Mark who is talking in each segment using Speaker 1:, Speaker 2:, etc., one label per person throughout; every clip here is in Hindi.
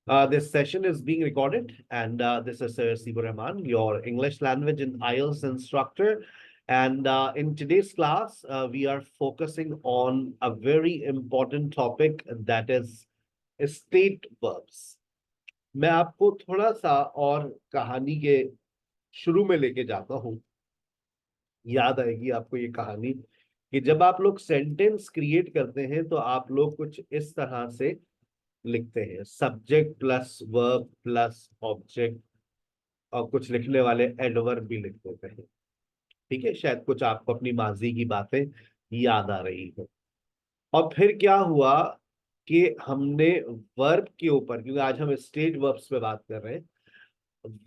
Speaker 1: This session is being recorded, and this is Sir Sibu Rahman, your English language and IELTS instructor. And in today's class, we are focusing on a very important topic, that is state verbs. मैं आपको थोड़ा सा और कहानी के शुरू में लेके जाता हूँ। याद आएगी आपको ये कहानी कि जब आप लोग सेंटेंस क्रिएट करते हैं तो आप लोग कुछ इस तरह से लिखते हैं, subject plus verb plus object, और कुछ लिखने वाले एडवर्ब भी लिख देते हैं। ठीक है, शायद कुछ आपको अपनी माजी की बातें याद आ रही हो। और फिर क्या हुआ कि हमने वर्ब के ऊपर, क्योंकि आज हम स्टेट वर्ब्स पे बात कर रहे हैं,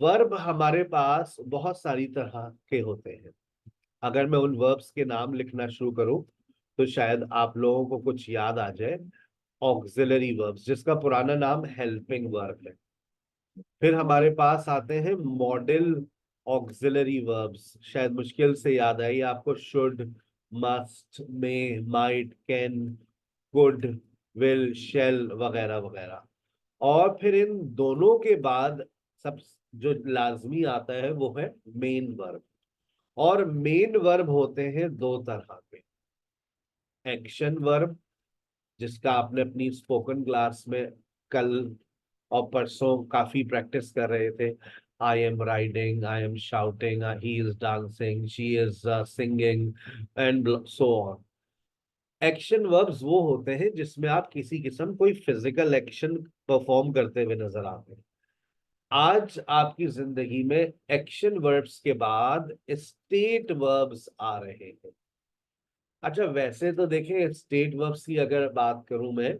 Speaker 1: वर्ब हमारे पास बहुत सारी तरह के होते हैं। अगर मैं उन वर्ब्स के नाम लिखना शुरू करूं तो शायद आप लोगों को कुछ याद आ जाए। ऑक्सिलरी वर्ब्स, जिसका पुराना नाम हेल्पिंग वर्ब है। फिर हमारे पास आते हैं मॉडल ऑक्सिलरी वर्ब्स, शायद मुश्किल से याद आई आपको, should, must, may, might, can, could, will, shall वगैरह वगैरह। और फिर इन दोनों के बाद सब जो लाजमी आता है वो है मेन वर्ब। और मेन वर्ब होते हैं दो तरह के। एक्शन वर्ब, जिसका आपने अपनी स्पोकन क्लास में कल और परसों काफी प्रैक्टिस कर रहे थे। I am riding, I am shouting, he is dancing, she is singing, and so on. Action verbs वो होते हैं जिसमें आप किसी किस्म कोई फिजिकल एक्शन परफॉर्म करते हुए नजर आते हैं। आज आपकी जिंदगी में एक्शन वर्ब्स के बाद स्टेट वर्ब्स आ रहे हैं। अच्छा, वैसे तो देखें, स्टेट वर्ब्स की अगर बात करूं मैं,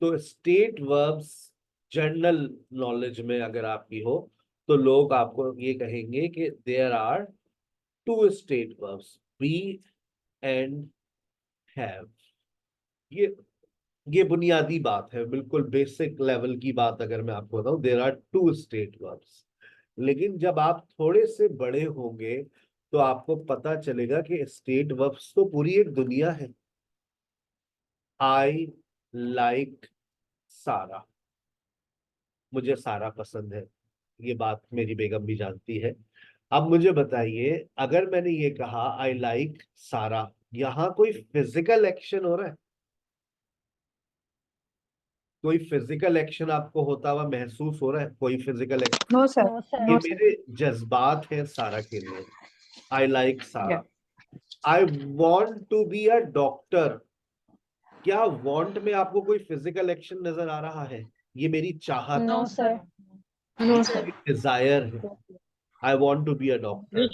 Speaker 1: तो स्टेट वर्ब्स जनरल नॉलेज में अगर आपकी हो तो लोग आपको ये कहेंगे कि there are two state verbs, be and have. ये ये बुनियादी बात है, बिल्कुल बेसिक लेवल की बात अगर मैं आपको बताऊं, there are two state verbs. लेकिन जब आप थोड़े से बड़े होंगे तो आपको पता चलेगा कि स्टेट वर्ब्स तो पूरी एक दुनिया है। आई लाइक सारा, मुझे सारा पसंद है, ये बात मेरी बेगम भी जानती है। अब मुझे बताइए, अगर मैंने ये कहा आई लाइक सारा, यहां कोई फिजिकल एक्शन हो रहा है? कोई फिजिकल एक्शन आपको होता हुआ महसूस हो रहा है? कोई physical action?
Speaker 2: No sir.
Speaker 3: No, sir.
Speaker 1: ये
Speaker 2: नो सर।
Speaker 1: मेरे जज्बात हैं सारा के लिए। आई लाइक
Speaker 2: या
Speaker 1: सारा। I want to be a doctor, क्या वॉन्ट में आपको कोई फिजिकल एक्शन नजर आ रहा है? ये मेरी चाहत,
Speaker 3: No, sir.
Speaker 2: No sir.
Speaker 1: Desire है। I want to be a doctor,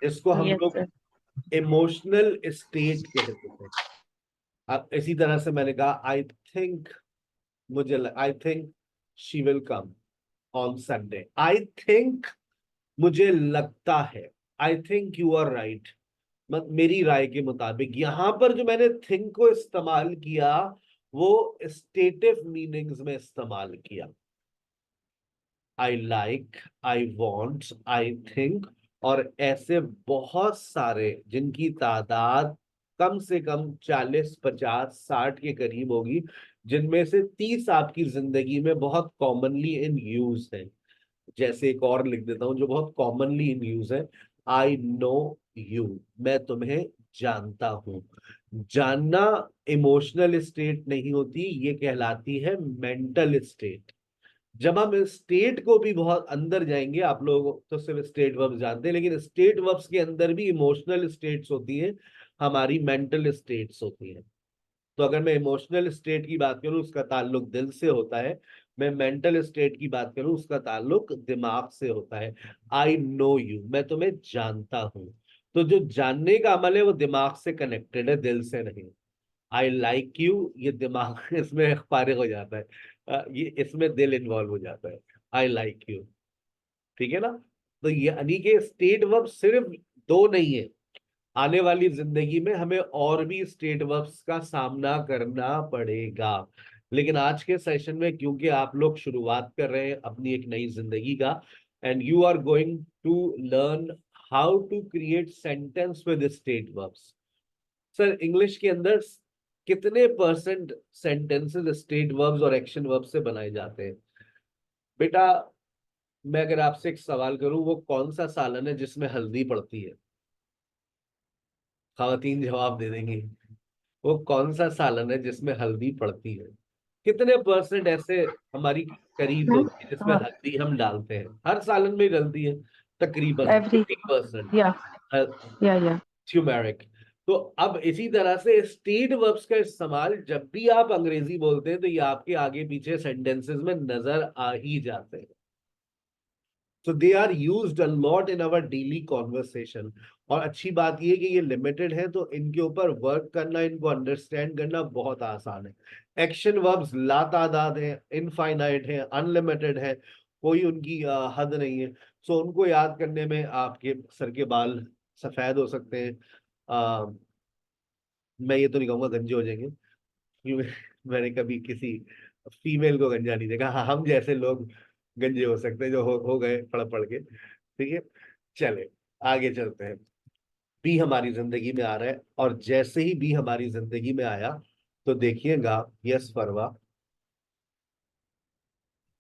Speaker 1: इसको हम
Speaker 2: यस
Speaker 1: लोग
Speaker 2: सर।
Speaker 1: इमोशनल स्टेट कहते हैं। अब इसी तरह से मैंने कहा I think, I think she will come on Sunday. I think, मुझे लगता है। I think you are right, मेरी राय के मुताबिक। यहां पर जो मैंने थिंक को इस्तेमाल किया वो स्टेटिव मीनिंग्स में इस्तेमाल किया। I like, I want, I think, और ऐसे बहुत सारे जिनकी तादाद कम से कम 40, 50, 60 के करीब होगी, जिनमें से 30 आपकी जिंदगी में बहुत कॉमनली इन यूज है। जैसे एक और लिख देता हूं जो बहुत कॉमनली इन यूज है। आई नो यू, मैं तुम्हें जानता हूं। जानना इमोशनल स्टेट नहीं होती, ये कहलाती है मेंटल स्टेट। जब हम स्टेट को भी बहुत अंदर जाएंगे, आप लोग तो सिर्फ स्टेट वर्ब्स जानते हैं, लेकिन स्टेट वर्ब्स के अंदर भी इमोशनल स्टेट्स होती हैं, हमारी मेंटल स्टेट्स होती हैं। तो अगर मैं इमोशनल स्टेट की बात करूं उसका ताल्लुक दिल से होता है, मैं मेंटल स्टेट की बात करूं उसका ताल्लुक दिमाग से होता है। आई नो यू, मैं तुम्हें जानता हूं। तो जो जानने का अमल है वो दिमाग से कनेक्टेड है, दिल से नहीं। आई लाइक यू, ये दिमाग इसमें फारिग हो जाता है, ये इसमें दिल इन्वॉल्व हो जाता है। आई लाइक यू, ठीक है ना? तो ये यानी कि स्टेट वर्ब सिर्फ दो नहीं है। आने वाली जिंदगी में हमें और भी स्टेट वर्ब्स का सामना करना पड़ेगा। लेकिन आज के सेशन में क्योंकि आप लोग शुरुआत कर रहे हैं अपनी एक नई जिंदगी का, and you are going to learn how to create sentence with state verbs. Sir, English के अंदर कितने परसेंट सेंटेंसेस स्टेट वर्ब्स और एक्शन वर्ब्स से बनाए जाते हैं? बेटा मैं अगर आपसे एक सवाल करूं, वो कौन सा सालन है जिसमें हल्दी पड़ती है? खवातीन जवाब दे देंगी। वो कौन सा सालन है जिसमें हल्दी पड़ती है? कितने परसेंट ऐसे हमारी करीज होती है जिसमें हल्दी हम डालते हैं? हर सालन में डलती है तकरीबन
Speaker 2: एवरी
Speaker 1: 50%।
Speaker 2: या या
Speaker 1: ट्यूमेरिक। तो अब इसी तरह से स्टेट वर्ब्स का इस्तेमाल जब भी आप अंग्रेजी बोलते हैं तो ये आपके आगे पीछे सेंटेंसेस में नजर आ ही जाते हैं। So they are used a lot in our daily conversation। और अच्छी बात ये है कि ये लिमिटेड है, तो इनके ऊपर वर्क करना, इनको अंडरस्टैंड करना बहुत आसान है। एक्शन वर्ब्स लातादाद है, इनफाइनाइट है, अनलिमिटेड है, कोई उनकी हद नहीं है। सो उनको याद करने में आपके सर के बाल सफेद हो सकते हैं। मैं ये तो नहीं कहूंगा गंजे हो जाएंगे, क्योंकि मैंने कभी किसी फीमेल को गंजा नहीं देखा। हाँ, हम जैसे लोग गंजे हो सकते हैं जो हो गए पढ़ पढ़ के। ठीक है, चले आगे चलते हैं। बी हमारी जिंदगी में आ रहा है, और जैसे ही बी हमारी जिंदगी में आया तो देखिएगा, यस फरवा।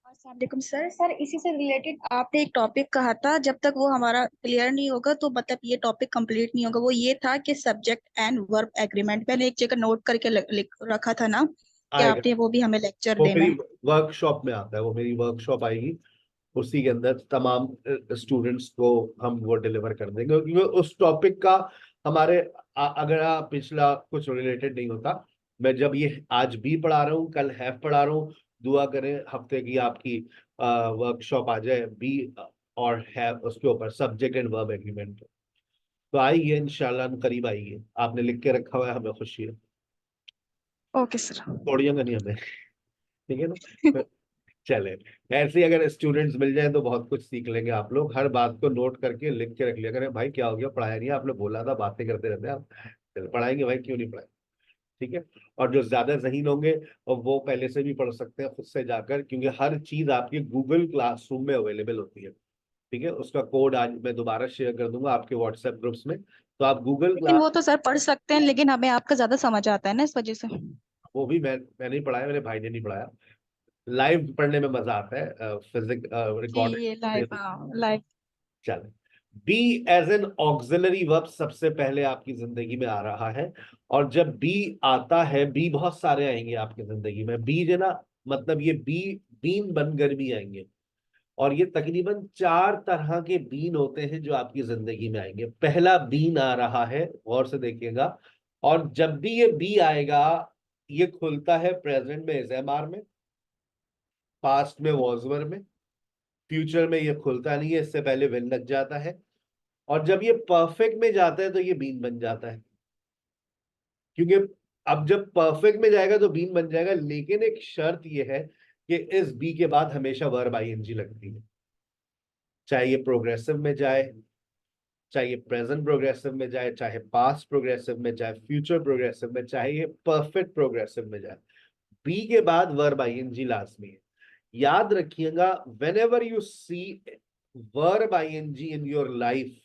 Speaker 3: अस्सलाम वालेकुम सर। सर इसी से रिलेटेड आपने एक टॉपिक कहा था, जब तक वो हमारा क्लियर नहीं होगा तो मतलब ये टॉपिक कंप्लीट नहीं होगा। वो ये था कि सब्जेक्ट एंड वर्ब एग्रीमेंट, मैंने एक जगह नोट करके लिख रखा था ना, कि
Speaker 1: आएगा,
Speaker 3: आपने वो भी हमें लेक्चर
Speaker 1: वो
Speaker 3: देना
Speaker 1: मेरी
Speaker 3: है।
Speaker 1: वर्कशॉप में आता है, वो मेरी वर्कशॉप आएगी, उसी के अंदर तमाम स्टूडेंट्स को हम वो डिलीवर कर देंगे, क्योंकि उस टॉपिक का हमारे अगर पिछला कुछ रिलेटेड नहीं होता। मैं जब ये आज भी पढ़ा रहा हूँ, कल हैव पढ़ा रहा हूँ, दुआ करें हफ्ते की आपकी वर्कशॉप आ जाए बी और हैव, उसके ऊपर सब्जेक्ट एंड वर्ब एग्रीमेंट। तो आइए इंशाल्लाह करीब आइए, आपने लिख के रखा हुआ है, हमें खुशी है।
Speaker 3: Okay sir.
Speaker 1: तोड़िएगा नहीं हमें, ठीक है ना? चले, ऐसे ही अगर स्टूडेंट्स मिल जाए तो बहुत कुछ सीख लेंगे आप लोग। हर बात को नोट करके लिख के रख लिया करें, भाई क्या हो गया, पढ़ाया नहीं, आपने बोला था, बातें करते रहते हैं आप। चलो पढ़ाएंगे भाई, क्यों नहीं पढ़ाएंगे? ठीक है। और जो ज्यादा जहीन होंगे, और वो पहले से भी पढ़ सकते हैं खुद से जाकर, क्योंकि हर चीज आपकी गूगल क्लासरूम में अवेलेबल होती है। ठीक है, उसका कोड आज मैं दोबारा शेयर कर दूंगा आपके व्हाट्सएप ग्रुप्स में, तो आप गूगल
Speaker 3: लेकिन
Speaker 1: क्लास।
Speaker 3: वो तो सर पढ़ सकते हैं, लेकिन हमें आपका ज्यादा समझ आता है ना, इस वजह से।
Speaker 1: वो भी मैं नहीं पढ़ाया, मेरे भाई ने नहीं पढ़ाया। लाइव पढ़ने में मजा आता है, फिजिक
Speaker 3: जी
Speaker 1: रिकॉर्ड।
Speaker 3: ये लाइव, हाँ लाइव।
Speaker 1: चले, be as an auxiliary verb सबसे पहले आपकी जिंदगी में आ रहा है। और जब बी आता है, बी बहुत सारे आएंगे आपकी जिंदगी में, बी जो ना, मतलब ये बी बीन बनकर भी आएंगे। और ये तकरीबन 4 तरह के बीन होते हैं जो आपकी जिंदगी में आएंगे। पहला बीन आ रहा है, गौर से देखिएगा। और जब भी ये बी आएगा, ये खुलता है प्रेजेंट में इज़ेमार में, पास्ट में वॉजवर में, फ्यूचर में ये खुलता नहीं है, इससे पहले विल लग जाता है। और जब ये परफेक्ट में जाता है तो ये बीन बन जाता है, क्योंकि अब जब परफेक्ट में जाएगा तो बीन बन जाएगा, लेकिन एक शर्त ये है कि इस बी के बाद हमेशा वर्ब आईएनजी लगती है। चाहे ये प्रोग्रेसिव में जाए, चाहे ये प्रेजेंट प्रोग्रेसिव में जाए, चाहे पास्ट प्रोग्रेसिव में जाए, फ्यूचर प्रोग्रेसिव में, चाहे ये परफेक्ट प्रोग्रेसिव में जाए, बी के बाद वर्ब आईएनजी लाजमी है। याद रखिएगा, whenever you see verb ING in your life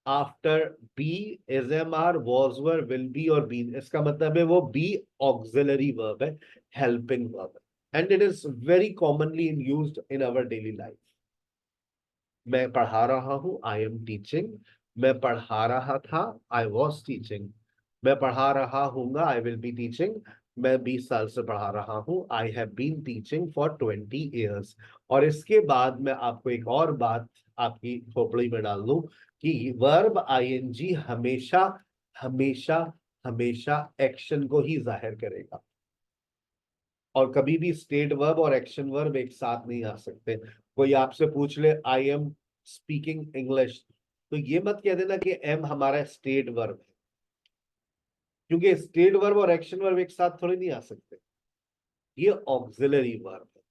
Speaker 1: after be, is am are, was were, will be और बीन, इसका मतलब है वो बी ऑक्सिलरी वर्ब है, हेल्पिंग वर्ब है, and it is very commonly in used in our daily life. मैं पढ़ा रहा हूं, आई एम टीचिंग। मैं पढ़ा रहा था, आई वॉज टीचिंग। मैं पढ़ा रहा हूंगा, आई विल बी टीचिंग। मैं 20 साल से पढ़ा रहा हूं, I have been teaching for 20 years। और इसके बाद मैं आपको एक और बात आपकी खोपड़ी में डाल दूं, कि वर्ब आईएनजी हमेशा हमेशा हमेशा एक्शन को ही जाहिर करेगा, और कभी भी स्टेट वर्ब और एक्शन वर्ब एक साथ नहीं आ सकते। कोई आपसे पूछ ले आई एम स्पीकिंग इंग्लिश, तो ये मत कह देना कि एम हमारा स्टेट वर्ब है, क्योंकि स्टेट वर्ब और एक्शन वर्ब एक साथ थोड़ी नहीं आ सकते, ये ऑक्सिलरी वर्ब है।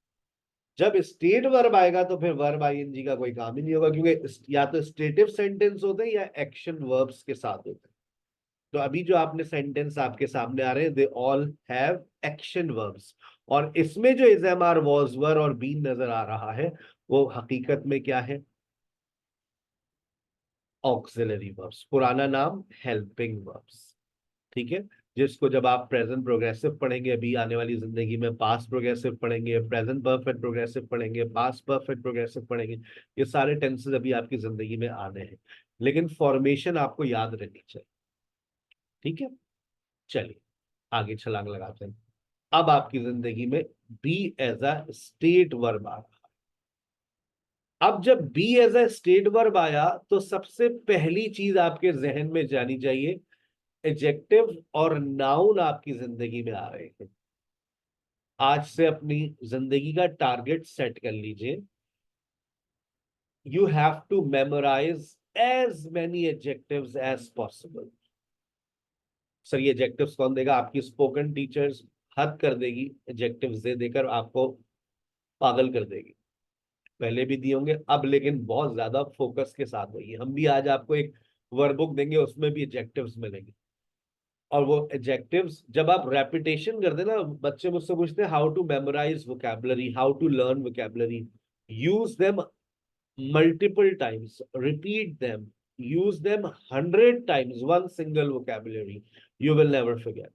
Speaker 1: जब स्टेट वर्ब आएगा तो फिर वर्ब आईएनजी का कोई काम ही नहीं होगा, क्योंकि या तो स्टेटिव सेंटेंस होते हैं या एक्शन वर्ब्स के साथ होते हैं। तो अभी जो आपने सेंटेंस आपके सामने आ रहे हैं, they all have action verbs. और इसमें जो इज़ेमार, वॉज, वर और बीन नजर आ रहा है, वो हकीकत में क्या है? ऑक्सिलरी वर्ब्स, पुराना नाम हेल्पिंग वर्ब्स। ठीक है, जिसको जब आप प्रेजेंट प्रोग्रेसिव पढ़ेंगे अभी आने वाली जिंदगी में पास्ट प्रोग्रेसिव पढ़ेंगे, प्रेजेंट परफेक्ट प्रोग्रेसिव पढ़ेंगे, पास्ट परफेक्ट प्रोग्रेसिव पढ़ेंगे। ये सारे टेंसेस अभी आपकी जिंदगी में आने हैं, लेकिन फॉर्मेशन आपको याद रहनी चाहिए। ठीक है, चलिए आगे छलांग लगाते हैं। अब आपकी जिंदगी में be as a state verb आ रहा है। अब जब be as a state verb आया तो सबसे पहली चीज आपके जहन में जानी चाहिए, एडजेक्टिव और नाउन आपकी जिंदगी में आ रहे हैं। आज से अपनी जिंदगी का टारगेट सेट कर लीजिए, you have to memorize as many adjectives as possible. Sir ये एडजेक्टिव्स कौन देगा? आपकी स्पोकन टीचर्स हद कर देगी, एडजेक्टिव्स दे देकर आपको पागल कर देगी। पहले भी दिए होंगे अब, लेकिन बहुत ज्यादा फोकस के साथ होगी। हम भी आज आपको एक वर्कबुक देंगे, उसमें भी एडजेक्टिव्स मिलेंगे। और वो एडजेक्टिव्स जब आप रेपिटेशन करते ना, बच्चे मुझसे पूछते हैं how to memorize vocabulary, how to learn vocabulary. Use them multiple times, repeat them, use them 100 times one single vocabulary, you will never forget.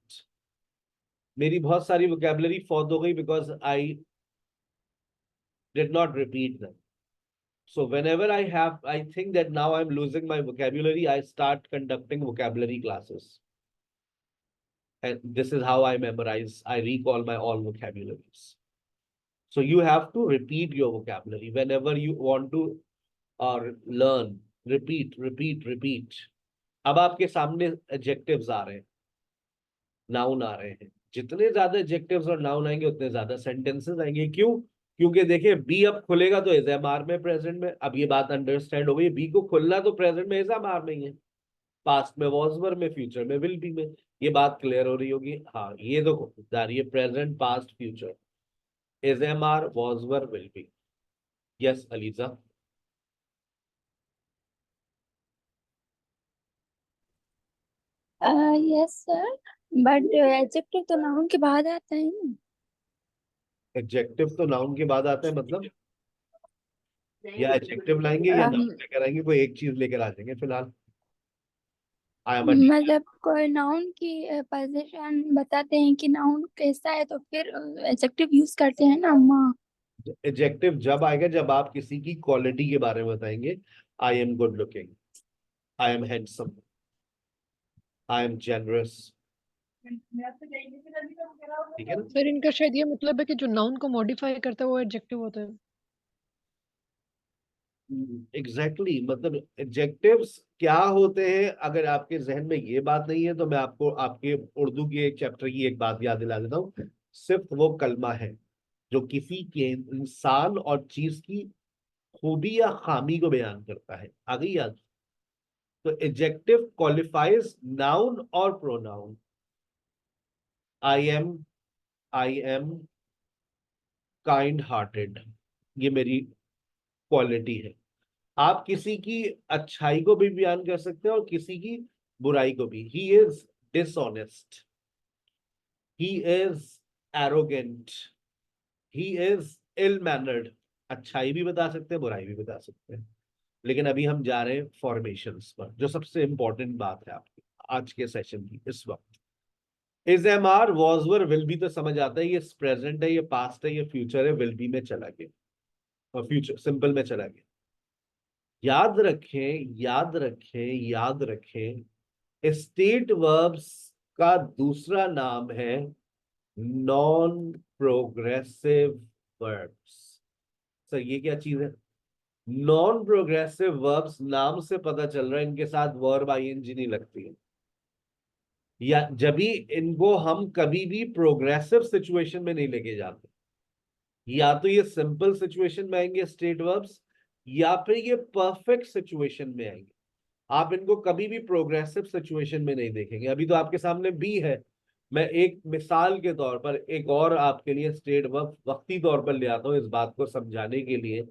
Speaker 1: मेरी बहुत सारी vocabulary फौत हो गई because I did not repeat them. So whenever I think that now I'm losing my vocabulary, I start conducting vocabulary classes. And this is how I memorize, I recall my all vocabularies. So you have to repeat your vocabulary whenever you want to learn. Repeat, repeat, repeat. अब आपके सामने एडजेक्टिव्स आ रहे हैं, नाउन आ रहे हैं। जितने ज्यादा एडजेक्टिव्स और नाउन आएंगे उतने ज्यादा सेंटेंसेस आएंगे। क्यों? क्योंकि देखिए बी अब खुलेगा तो इज एम आर में, प्रेजेंट में। अब ये बात अंडरस्टैंड हो गई, बी को खुलना तो प्रेजेंट में इज एम आर में ही है, पास्ट में वॉज वर में, फ्यूचर में विल बी में। ये बात क्लियर हो रही होगी। हाँ ये तो जा रही है, present past future, is am are was were will be. Yes Aliza.
Speaker 2: Yes sir, but adjective तो नाउन के बाद आता है ना।
Speaker 1: एडजेक्टिव तो नाउन के बाद आता है मतलब? या एडजेक्टिव लाएंगे या नाउन लेकर आएंगे, कोई एक चीज लेकर आ जाएंगे फिलहाल। आई एम
Speaker 2: मतलब कोई नाउन की पोजीशन बताते हैं कि नाउन कैसा है तो फिर एडजेक्टिव यूज करते हैं ना अम्मा।
Speaker 1: एडजेक्टिव जब आएगा जब आप किसी की क्वालिटी के बारे में बताएंगे। I am good looking, I am handsome, I am generous. ठीक है ना?
Speaker 4: सर इनका शायद ये मतलब है कि जो नाउन को मॉडिफाई करता है वो एडजेक्टिव होता है।
Speaker 1: एग्जैक्टली मतलब एडजेक्टिव्स क्या होते हैं, अगर आपके जहन में ये बात नहीं है तो मैं आपको आपके उर्दू के एक चैप्टर की एक बात याद दिला देता हूँ। सिर्फ वो कलमा है जो किसी के इंसान और चीज की खूबी या खामी को बयान करता है। आ गई याद? तो एडजेक्टिव क्वालिफाइज नाउन और pronoun. I am kind hearted, ये मेरी क्वालिटी है। आप किसी की अच्छाई को भी बयान कर सकते हैं और किसी की बुराई को भी। He is dishonest, he is arrogant, he is ill mannered. अच्छाई भी बता सकते हैं, बुराई भी बता सकते हैं। लेकिन अभी हम जा रहे हैं फॉर्मेशंस पर, जो सबसे इंपॉर्टेंट बात है आपकी आज के सेशन की इस वक्त। Is am are was were will be तो समझ आता है, ये प्रेजेंट है, ये पास्ट है, ये फ्यूचर है। विल बी में चला गया और फ्यूचर सिंपल में चला गया। याद रखें, याद रखें, याद रखें, स्टेट वर्ब्स का दूसरा नाम है नॉन प्रोग्रेसिव वर्ब्स। सर ये क्या चीज है? नॉन प्रोग्रेसिव वर्ब्स, नाम से पता चल रहा है इनके साथ वर्ब आईएनजी नहीं लगती है, या जब भी इनको हम कभी भी प्रोग्रेसिव सिचुएशन में नहीं लेके जाते। या तो ये सिंपल सिचुएशन में आएंगे स्टेट वर्ब्स, या फिर ये परफेक्ट सिचुएशन में आएंगे। आप इनको कभी भी प्रोग्रेसिव सिचुएशन में नहीं देखेंगे। अभी तो आपके सामने बी है, मैं एक मिसाल के तौर पर एक और आपके लिए स्टेट वर्ब वक्ती तौर पर ले आता हूं इस बात को समझाने के लिए।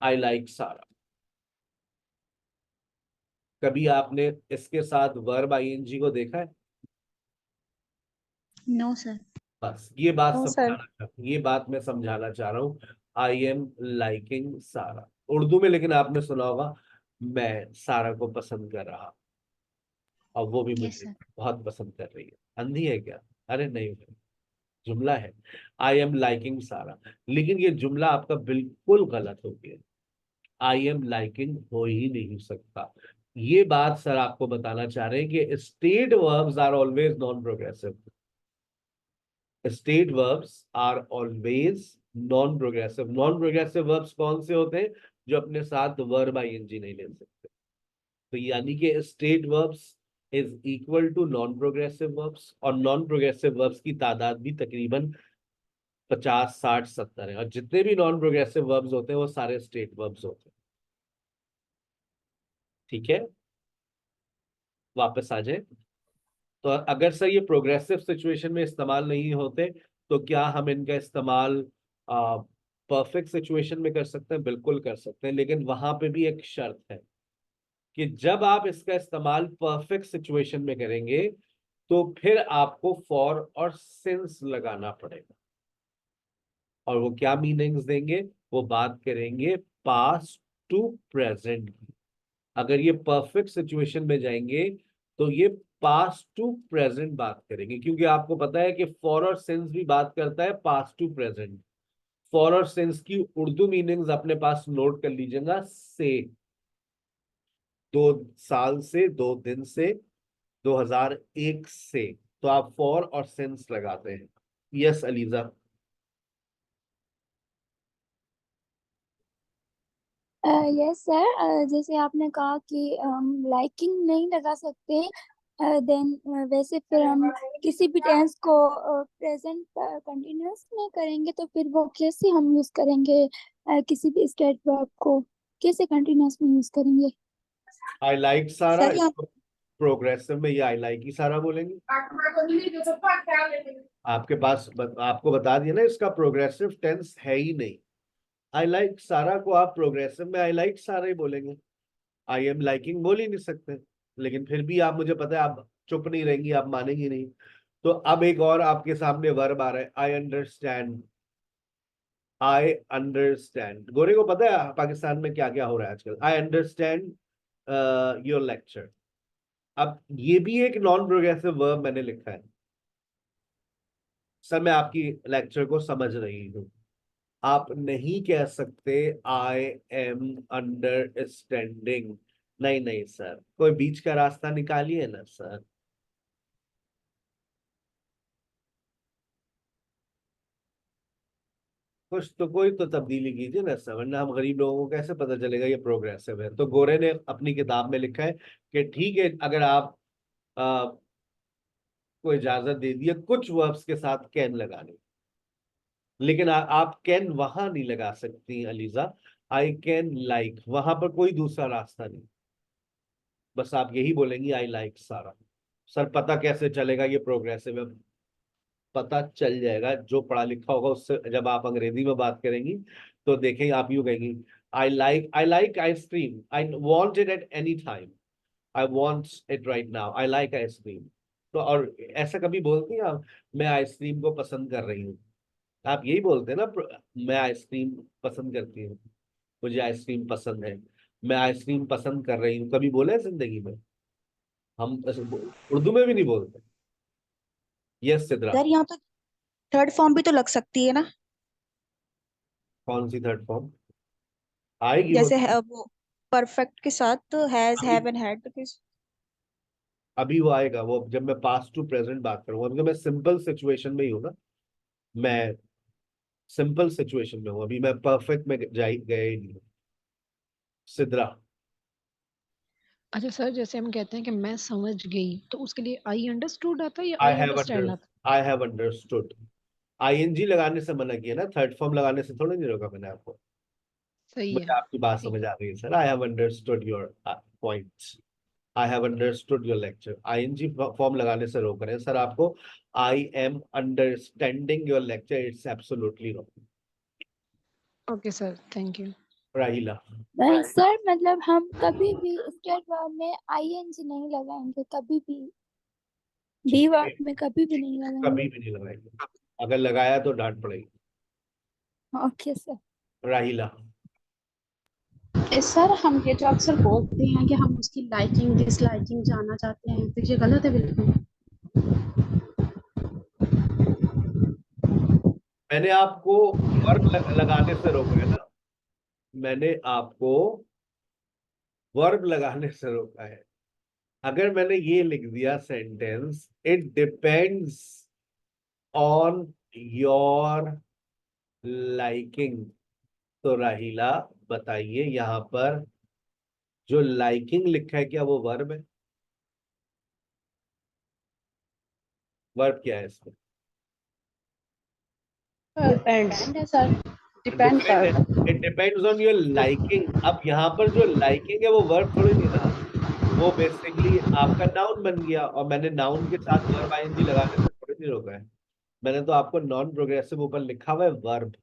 Speaker 1: आई लाइक सारा। कभी आपने इसके साथ वर्ब आईएनजी को देखा है?
Speaker 3: No sir.
Speaker 1: बस ये बात
Speaker 3: नो सर।
Speaker 1: ये बात मैं समझाना चाह रहा हूँ। आई एम लाइकिंग सारा उर्दू में, लेकिन आपने सुना होगा मैं सारा को पसंद कर रहा, और वो भी
Speaker 3: यस
Speaker 1: मुझे
Speaker 3: सर।
Speaker 1: बहुत पसंद कर रही है। अंधी है क्या? अरे नहीं, जुमला है, आई एम लाइकिंग सारा। लेकिन ये जुमला आपका बिल्कुल गलत हो गया। आई एम लाइकिंग हो ही नहीं सकता। ये बात सर आपको बताना चाह रहे हैं कि state verbs are always non progressive. State verbs are always non progressive. Non progressive verbs कौन से होते हैं? जो अपने साथ वर्ब आईएनजी नहीं ले सकते। तो यानी कि state verbs is equal to non progressive verbs, और नॉन प्रोग्रेसिव वर्ब्स की तादाद भी तकरीबन 50, 60, 70 है। और जितने भी नॉन प्रोग्रेसिव वर्ब्स होते हैं वो सारे स्टेट वर्ब्स होते हैं। ठीक है, वापस आ जाए। तो अगर सर ये प्रोग्रेसिव सिचुएशन में इस्तेमाल नहीं होते, तो क्या हम इनका इस्तेमाल परफेक्ट सिचुएशन में कर सकते हैं? बिल्कुल कर सकते हैं, लेकिन वहां पे भी एक शर्त है कि जब आप इसका इस्तेमाल परफेक्ट सिचुएशन में करेंगे तो फिर आपको फॉर और सिंस लगाना पड़ेगा। और वो क्या मीनिंग्स देंगे? वो बात करेंगे पास्ट टू प्रेजेंट की। अगर ये परफेक्ट सिचुएशन में जाएंगे तो ये पास्ट टू प्रेजेंट बात करेंगे, क्योंकि आपको पता है कि फॉर और सिंस भी बात करता है पास्ट टू प्रेजेंट। फॉर और सिंस की उर्दू मीनिंग्स अपने पास नोट कर लीजिएगा। से, 2 साल से, 2 दिन से, 2001 से। तो आप फॉर और सिंस लगाते हैं। यस अलीजा।
Speaker 2: यस सर, जैसे आपने कहा कि हम लाइकिंग नहीं लगा सकते, देन वैसे फिर हम किसी भी टेंस को प्रेजेंट कंटिन्यूअस में करेंगे तो फिर वो कैसे हम यूज करेंगे? किसी भी स्टेट वर्ब को कैसे कंटिन्यूअस में यूज करेंगे?
Speaker 1: आई लाइक सारा,
Speaker 3: सर यहाँ
Speaker 1: इसको प्रोग्रेसिव में ये आई लाइक ही सारा बोलेंगे। आपके पास आपको बता दिया ना, इसका प्रोग्रेसिव टेंस है ही नहीं। आई लाइक सारा को आप प्रोग्रेसिव में आई लाइक सारा ही बोलेंगे, आई एम लाइकिंग बोल ही नहीं सकते। लेकिन फिर भी आप, मुझे पता है आप चुप नहीं रहेंगी, आप मानेंगी नहीं। तो अब एक और आपके सामने वर्ब आ रहा है, आई अंडरस्टैंड। आई अंडरस्टैंड, गोरे को पता है पाकिस्तान में क्या क्या हो रहा है आजकल। I understand your lecture. अब ये भी एक नॉन प्रोग्रेसिव वर्ब मैंने लिखा है। सर मैं आपकी लेक्चर को समझ रही हूँ। आप नहीं कह सकते आई एम अंडरस्टैंडिंग। नहीं नहीं सर, कोई बीच का रास्ता निकालिए ना सर। कुछ तो, कोई तो तब्दीली कीजिए ना सर, वरना हम गरीब लोगों को कैसे पता चलेगा ये प्रोग्रेसिव है? तो गोरे ने अपनी किताब में लिखा है कि ठीक है, अगर आप को इजाजत दे दिया कुछ वर्ब्स के साथ कैन लगाने, लेकिन आप कैन वहां नहीं लगा सकती अलीजा। आई कैन लाइक, वहां पर कोई दूसरा रास्ता नहीं। बस आप यही बोलेंगी आई लाइक सारा। सर पता कैसे चलेगा ये प्रोग्रेसिव है? पता चल जाएगा, जो पढ़ा लिखा होगा उससे जब आप अंग्रेजी में बात करेंगी तो देखेंगे आप यूं कहेंगी, I like ice cream, I want it at any time, I want it right now, I like ice cream. तो और ऐसा कभी बोलती हैं आप, मैं आइसक्रीम को पसंद कर रही हूँ? आप यही बोलते हैं ना, मैं आइसक्रीम पसंद करती हूँ, मुझे आइसक्रीम पसंद है, मैं आइसक्रीम पसंद कर रही हूँ। कभी बोले हैं जिंदगी में? हम ऐसे उर्दू में भी नहीं बोलते। यस सिद्रा।
Speaker 3: सर यहाँ तो थर्ड फॉर्म भी तो लग सकती है ना,
Speaker 1: कौन सी थर्ड फॉर्म आएगी वो?
Speaker 3: जैसे है वो परफेक्ट के साथ तो हैज
Speaker 1: अभी
Speaker 3: हैव एंड हैड के।
Speaker 1: अभी वो आएगा, वो जब मैं पास्ट टू प्रेजेंट बात करूंगा। अभी तो मैं सिंपल सिचुएशन में ही हूँ ना, मैं सिंपल सिचुएशन में हूँ, अभी मैं परफेक्ट में गए ही नहीं हूँ। सिद्रा।
Speaker 4: अच्छा सर, जैसे हम कहते हैं कि मैं समझ गई, तो उसके लिए आई अंडरस्टूड आता है या
Speaker 1: आई
Speaker 4: आई
Speaker 1: हैव
Speaker 4: अंडरस्टैंड आता
Speaker 1: आई हैव अंडरस्टूड। आईएनजी लगाने से मना किया ना, थर्ड फॉर्म लगाने से थोड़ा नहीं रोका मैंने आपको।
Speaker 4: है? सही
Speaker 1: मुझे
Speaker 4: है।
Speaker 1: आपकी बात
Speaker 4: ठीक।
Speaker 1: समझ आ रही है sir. I have understood your points, I have understood your lecture. I N G form लगाने से रोक रहे हैं सर आपको। I am understanding your lecture, it's absolutely wrong.
Speaker 4: Okay sir, thank you.
Speaker 1: Rahila.
Speaker 2: Sir मतलब हम कभी भी स्टेट वर्ब में आईएनजी नहीं लगाएंगे, कभी भी बी वर्ब में कभी भी नहीं लगाएंगे।
Speaker 1: कभी भी नहीं लगाएंगे, अगर लगाया तो डांट पड़ेगी।
Speaker 2: Okay sir.
Speaker 1: राहिला।
Speaker 5: सर हम ये जो अक्सर बोलते हैं कि हम उसकी लाइकिंग डिसलाइकिंग जानना चाहते हैं, तो ये गलत है बिल्कुल।
Speaker 1: मैंने आपको वर्ब लगाने से रोका है ना, मैंने आपको वर्ब लगाने से रोका है। अगर मैंने ये लिख दिया sentence, it depends on your liking, तो राहिला बताइए यहाँ पर जो लाइकिंग लिखा है क्या वो वर्ब है? वर्ब क्या है इसमें?
Speaker 5: डिपेंड्स है सर, डिपेंड
Speaker 1: डिपेंड है,
Speaker 5: करता है।
Speaker 1: It depends on your liking. अब यहाँ पर जो लाइकिंग है वो वर्ब थोड़ी नहीं रहा, वो बेसिकली आपका नाउन बन गया, और मैंने नाउन के साथ वर्ब आईएनजी लगाने से थोड़ी नहीं रोका है। मैंने तो आपको नॉन प्रोग्रेसिव ऊपर लिखा हुआ है वर्ब।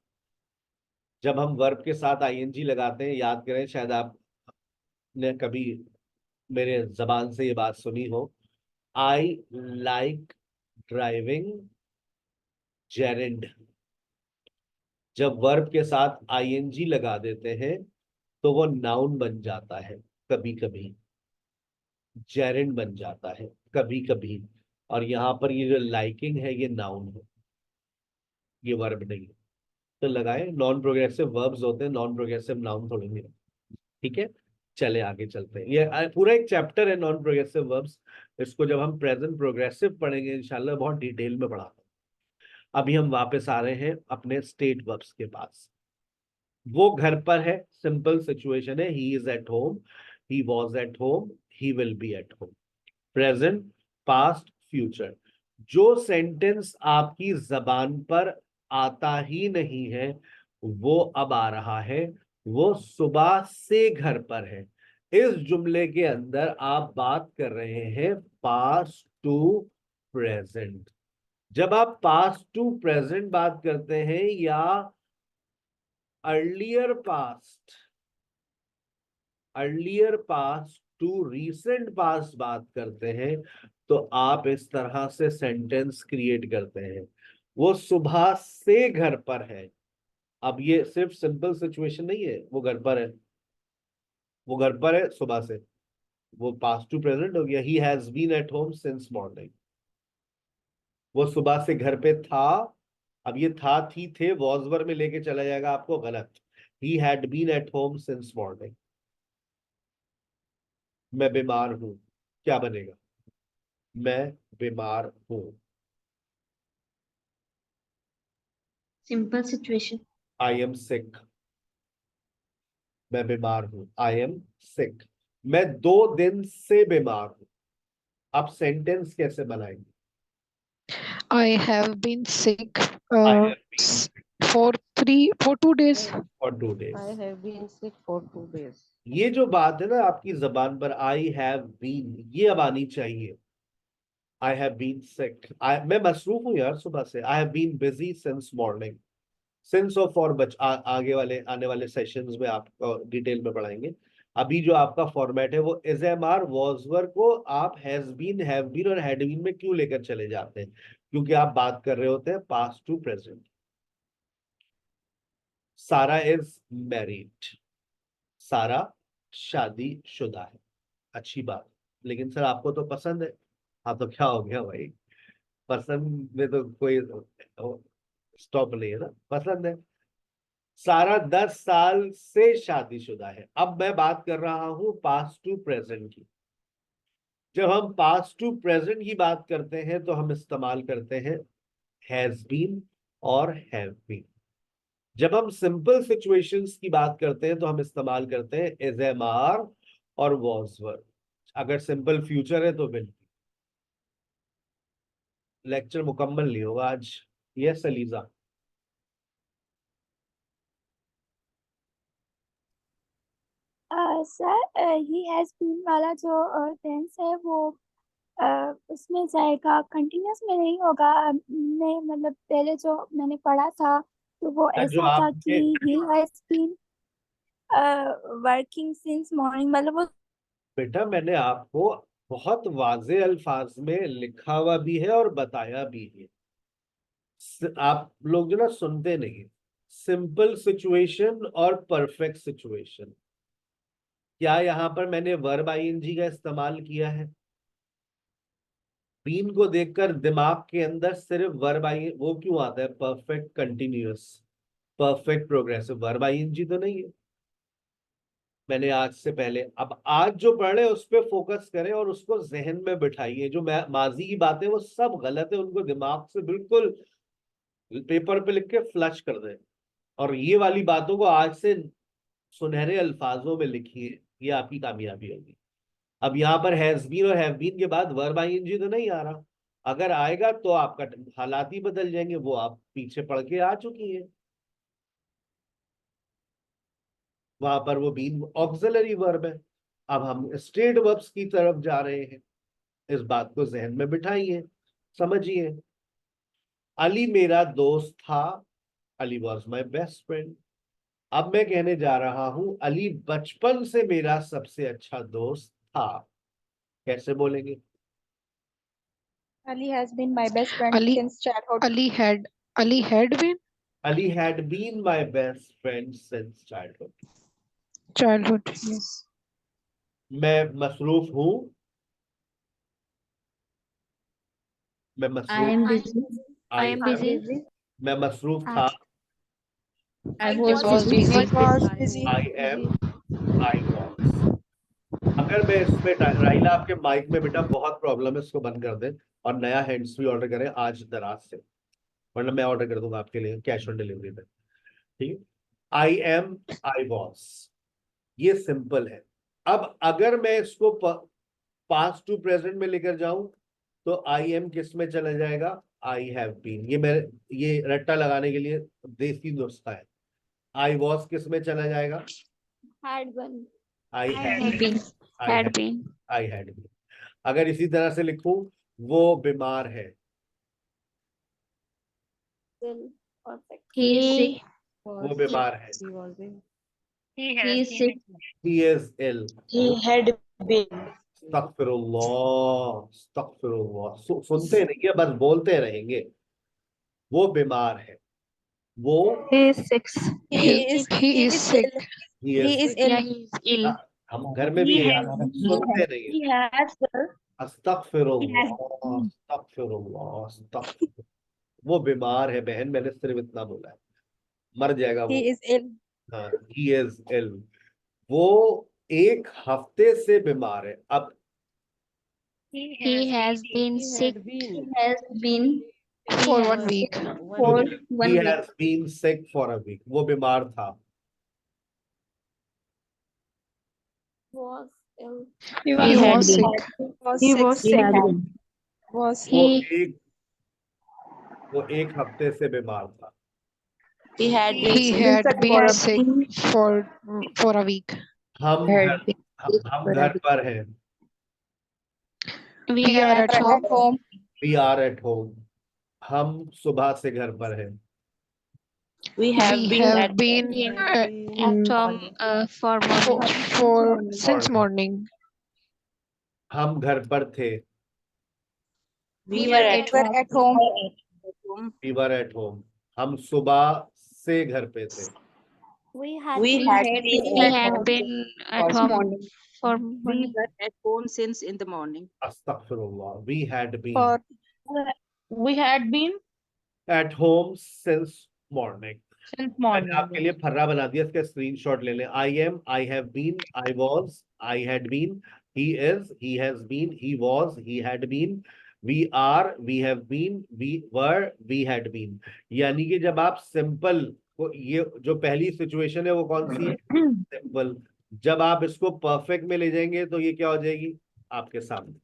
Speaker 1: जब हम वर्ब के साथ आईएनजी लगाते हैं, याद करें, शायद आपने कभी मेरे जबान से ये बात सुनी हो, आई लाइक ड्राइविंग जेरेंड। जब वर्ब के साथ आईएनजी लगा देते हैं तो वो नाउन बन जाता है कभी कभी, जेरेंड बन जाता है कभी कभी। और यहाँ पर ये जो लाइकिंग है ये नाउन है, ये वर्ब नहीं है। तो लगाए, नॉन प्रोग्रेसिव वर्ब्स होते हैं, नॉन प्रोग्रेसिव नाउन थोड़ी नहीं होते। ठीक है, चले आगे चलते हैं। ये पूरा एक चैप्टर है नॉन प्रोग्रेसिव वर्ब्स, इसको जब हम प्रेजेंट प्रोग्रेसिव पढ़ेंगे इंशाल्लाह बहुत डिटेल में पढ़ाते हैं। अभी हम वापस आ रहे हैं अपने स्टेट वर्ब्स के पास। वो घर पर है, सिंपल सिचुएशन है, he is at home, he was at home, he will be at home. Present, past, future. जो सेंटेंस आपकी जबान पर आता ही नहीं है वो अब आ रहा है, वो सुबह से घर पर है। इस जुमले के अंदर आप बात कर रहे हैं पास्ट टू प्रेजेंट। जब आप पास्ट टू प्रेजेंट बात करते हैं या earlier past, earlier past to recent past बात करते हैं, तो आप इस तरह से सेंटेंस क्रिएट करते हैं, वो सुबह से घर पर है। अब ये सिर्फ सिंपल सिचुएशन नहीं है, वो घर पर है, वो घर पर है सुबह से, वो पास्ट टू प्रेजेंट हो गया। He has been at home since morning, वो सुबह से घर पे था। अब ये था, थी, थे वॉज वर में लेके चला जाएगा आपको, गलत। He had been at home since morning. मैं बीमार हूं, क्या बनेगा? मैं बीमार हूं।
Speaker 5: Simple situation.
Speaker 1: I am sick, मैं बीमार हूं, आई एम सिक। मैं 2 दिन से बीमार हूं। आप सेंटेंस कैसे बनाएंगे?
Speaker 4: I have been sick
Speaker 1: I
Speaker 4: uh,
Speaker 1: have been
Speaker 4: s- for 2 days.
Speaker 1: For 2 days।
Speaker 5: I have been sick for 2 days.
Speaker 1: ये जो बात है ना आपकी जबान पर, आई हैव बीन, ये अब आनी चाहिए। आई हैव बीन सिक, मैं मसरूफ हूँ यार सुबह से। I have been busy since morning. Since of और आगे वाले आने वाले सेशंस में आप डिटेल में पढ़ाएंगे। अभी जो आपका फॉर्मेट है वो is am are was were को आप हैज बीन, हैव बीन और हैड बीन में क्यों लेकर चले जाते हैं? क्योंकि आप बात कर रहे होते हैं पास्ट टू प्रेजेंट। सारा इज मैरिड, सारा शादीशुदा है। अच्छी बात, लेकिन सर आपको तो पसंद है। हाँ तो क्या हो गया भाई, पसंद में तो कोई स्टॉप नहीं है ना, पसंद है। सारा 10 साल से शादीशुदा है। अब मैं बात कर रहा हूं पास्ट टू प्रेजेंट की। जब हम पास्ट टू प्रेजेंट की बात करते हैं तो हम इस्तेमाल करते हैं हैज बीन और हैव बीन। जब हम सिंपल सिचुएशंस की बात करते हैं तो हम इस्तेमाल करते हैं इज एम आर और वॉज वर। अगर सिंपल फ्यूचर है तो विल। लेक्चर मुकम्मल नहीं होगा आज। Yes Aliza.
Speaker 2: Sir he has been वाला जो टेंस है वो उसमें जाएगा, कंटिन्यूस में नहीं होगा। मैं मतलब पहले जो मैंने पढ़ा था तो वो
Speaker 1: जो
Speaker 2: ऐसा था कि
Speaker 1: आपके,
Speaker 2: he has been working since morning, मतलब वो
Speaker 1: बेटा मैंने आपको बहुत वाजे अल्फाज में लिखा हुआ भी है और बताया भी है। आप लोग जो ना सुनते नहीं। सिंपल सिचुएशन और परफेक्ट सिचुएशन, क्या यहाँ पर मैंने वर्ब आईएनजी का इस्तेमाल किया है? बीन को देखकर दिमाग के अंदर सिर्फ वर्ब आई, वो क्यों आता है? Perfect continuous, perfect progressive, verb I N G तो नहीं है। मैंने आज से पहले, अब आज जो पढ़ रहे हैं उस पर फोकस करें और उसको जहन में बिठाइए। जो माजी की बातें वो सब गलत है, उनको दिमाग से बिल्कुल पेपर पे लिख के फ्लश कर दें, और ये वाली बातों को आज से सुनहरे अल्फाजों में लिखिए, ये आपकी कामयाबी होगी। अब यहाँ पर हैज बीन और हैव बीन के बाद वर्ब आईएनजी तो नहीं आ रहा, अगर आएगा तो आपका हालात ही बदल जाएंगे, वो आप पीछे पढ़ के आ चुकी है। वहां पर वो बीन ऑक्सिलरी वर्ब है। अब हम स्ट्रेट वर्ब्स की तरफ जा रहे हैं, इस बात को जहन में बिठाइए, समझिए। अली मेरा दोस्त था, Ali was my best friend. अब मैं कहने जा रहा हूं अली बचपन से मेरा सबसे अच्छा दोस्त था। कैसे बोलेंगे?
Speaker 3: Ali has been my best friend
Speaker 4: Ali
Speaker 3: since childhood.
Speaker 4: Ali had been
Speaker 1: Ali had been my best friend since childhood.
Speaker 4: childhood. Yes.
Speaker 1: मैं मसरूफ हूं, मैं
Speaker 5: I
Speaker 1: मसरूफ,
Speaker 5: am busy.
Speaker 1: I
Speaker 5: I am
Speaker 1: am,
Speaker 5: busy.
Speaker 1: मैं मसरूफ था,
Speaker 5: I
Speaker 4: was
Speaker 5: was
Speaker 4: busy.
Speaker 5: busy.
Speaker 3: Was busy.
Speaker 1: I am, I was. अगर मैं इसमें राइला आपके माइक में बेटा बहुत प्रॉब्लम है, इसको बंद कर दें और नया हैंड्स फ्री ऑर्डर करें आज दराज से, वरना मैं ऑर्डर कर दूंगा आपके लिए कैश ऑन डिलीवरी पे। ठीक है, आई एम, आई वॉज, ये सिंपल है। अब अगर मैं इसको पास्ट टू प्रेजेंट में लेकर जाऊं तो आई एम किस में चला जाएगा? I have been. ये रट्टा लगाने के लिए देसी नुस्खा है। आई वॉज किस में चला जाएगा?
Speaker 2: had been,
Speaker 1: I had, I
Speaker 5: Had
Speaker 1: had,
Speaker 5: been.
Speaker 1: I had been. अगर इसी तरह से लिखूं, वो बीमार है,
Speaker 2: will, perfect.
Speaker 5: He is sick.
Speaker 1: वो बीमार है,
Speaker 5: He is sick.
Speaker 1: He is ill.
Speaker 3: He had been.
Speaker 1: अस्तगफिरुल्लाह, अस्तगफिरुल्लाह। सुनते नहीं है, बस बोलते रहेंगे। वो बीमार है, वो,
Speaker 5: He is sick.
Speaker 4: He is sick.
Speaker 1: He
Speaker 3: He
Speaker 1: is,
Speaker 3: is ill.
Speaker 5: Yeah, he is ill.
Speaker 1: हम घर में भी है, सुनते नहीं है।
Speaker 3: He has, sir.
Speaker 1: अस्तगफिरुल्लाह, अस्तगफिरुल्लाह, अस्तगफिरुल्लाह। वो बीमार है बहन, मैंने सिर्फ इतना बोला है, मर जाएगा
Speaker 3: He
Speaker 1: वो।
Speaker 3: is ill.
Speaker 1: हाँ, ही इज इल। वो 1 हफ्ते से बीमार है। अब
Speaker 5: He has been sick. He has been
Speaker 4: For 1 week.
Speaker 5: for
Speaker 1: ही
Speaker 5: 1 week.
Speaker 1: Has been sick for a week, वो बीमार था।
Speaker 2: Was ill,
Speaker 4: He
Speaker 5: had
Speaker 4: was
Speaker 5: been.
Speaker 4: sick.
Speaker 3: Was
Speaker 5: He
Speaker 3: sick.
Speaker 5: was sick.
Speaker 3: Was
Speaker 5: He
Speaker 1: वो 1 हफ्ते से बीमार था।
Speaker 5: he had been
Speaker 4: He
Speaker 5: sick.
Speaker 4: had
Speaker 5: for
Speaker 4: been
Speaker 5: a
Speaker 4: sick for a week.
Speaker 1: हम
Speaker 5: Had
Speaker 1: घर,
Speaker 5: been sick
Speaker 1: हम
Speaker 5: for a
Speaker 1: घर
Speaker 5: week.
Speaker 1: पर हैं,
Speaker 5: We
Speaker 4: We are
Speaker 5: are
Speaker 4: at home.
Speaker 3: home.
Speaker 1: We are at home. हम सुबह से घर पर हैं,
Speaker 5: we have
Speaker 4: We
Speaker 5: been
Speaker 4: have
Speaker 5: at
Speaker 4: been
Speaker 5: at home for morning.
Speaker 4: since morning.
Speaker 1: हम घर पर थे,
Speaker 5: We were at
Speaker 3: Were
Speaker 5: home.
Speaker 3: at home.
Speaker 1: We were at home. हम सुबह से घर पे थे,
Speaker 2: we had
Speaker 5: We
Speaker 2: been,
Speaker 5: had
Speaker 2: at
Speaker 5: been
Speaker 2: home.
Speaker 5: at been at home for
Speaker 6: We
Speaker 5: morning.
Speaker 6: were at home since in the morning.
Speaker 1: अस्तगफिरुल्लाह, we had been
Speaker 3: For
Speaker 5: We had been
Speaker 1: at home since morning.
Speaker 5: since
Speaker 1: मैंने आपके
Speaker 5: morning.
Speaker 1: लिए फर्रा बना दिया, इसका स्क्रीनशॉट ले लें। I am, I have been, I was, I had been, he is, he has been, he was, he had been, we are, we have been, we were, we had been. यानी कि जब आप सिंपल को, ये जो पहली सिचुएशन है वो कौन सी है? सिंपल। जब आप इसको परफेक्ट में ले जाएंगे तो ये क्या हो जाएगी आपके सामने।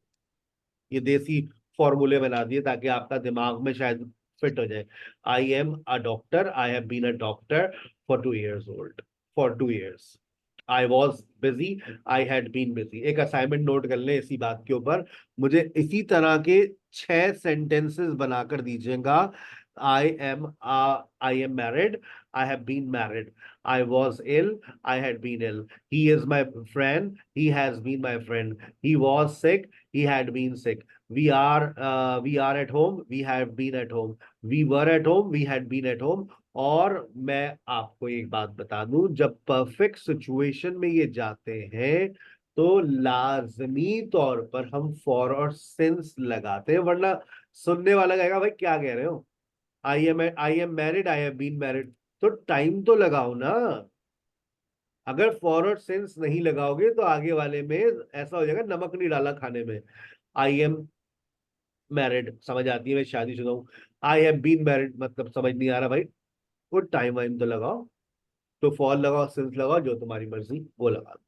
Speaker 1: ये देसी फॉर्मूले बना दिए ताकि आपका दिमाग में शायद फिट हो जाए। I am a doctor, I have been a doctor for 2 years old, for 2 years। I was busy, I had been busy. एक असाइनमेंट नोट कर लें इसी बात के ऊपर, मुझे इसी तरह के 6 सेंटेंसेस बनाकर दीजिएगा। I am married, I have been married, I was ill, I had been ill. He is my friend, he has been my friend. He was sick, he had been sick. We are at home, we have been at home. We were at home, we had been at home. और मैं आपको एक बात बता दूं, जब परफेक्ट सिचुएशन में ये जाते हैं तो लाजमी तौर पर हम फॉर और सिंस लगाते हैं, वरना सुनने वाला कहेगा भाई क्या कह रहे हो, I am married, I have been married, तो टाइम तो लगाओ ना। अगर फॉर और सिंस नहीं लगाओगे तो आगे वाले में ऐसा हो जाएगा नमक नहीं डाला खाने में। आई एम मैरिड समझ आती है, मैं शादीशुदा हूँ, आई हैव बीन मैरिड मतलब समझ नहीं आ रहा भाई, वो टाइम वाइम तो लगाओ। तो फॉर लगाओ, सिंस लगाओ, जो तुम्हारी मर्जी वो लगा दो।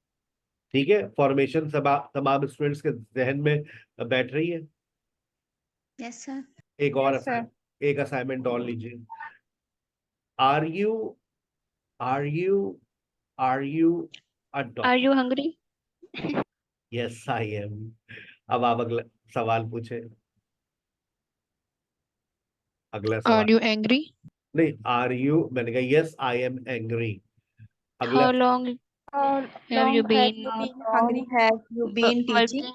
Speaker 1: ठीक है, फॉर्मेशन तमाम स्टूडेंट्स के जहन में बैठ रही है।
Speaker 3: Yes sir.
Speaker 1: एक और
Speaker 3: Yes, sir.
Speaker 1: एक असाइनमेंट और लीजिए। Are you are you are you a
Speaker 5: Are
Speaker 1: doctor?
Speaker 5: you hungry?
Speaker 1: Yes I am. अब आप अगला सवाल पूछे, अगला
Speaker 4: Are
Speaker 1: सवाल।
Speaker 4: you angry?
Speaker 1: नहीं, आर यू मैंने कहा यस आई एम एंग्री। अगला,
Speaker 5: How long
Speaker 3: How
Speaker 5: have you
Speaker 3: long have
Speaker 5: been
Speaker 3: you been hungry? Have you been teaching?
Speaker 5: working?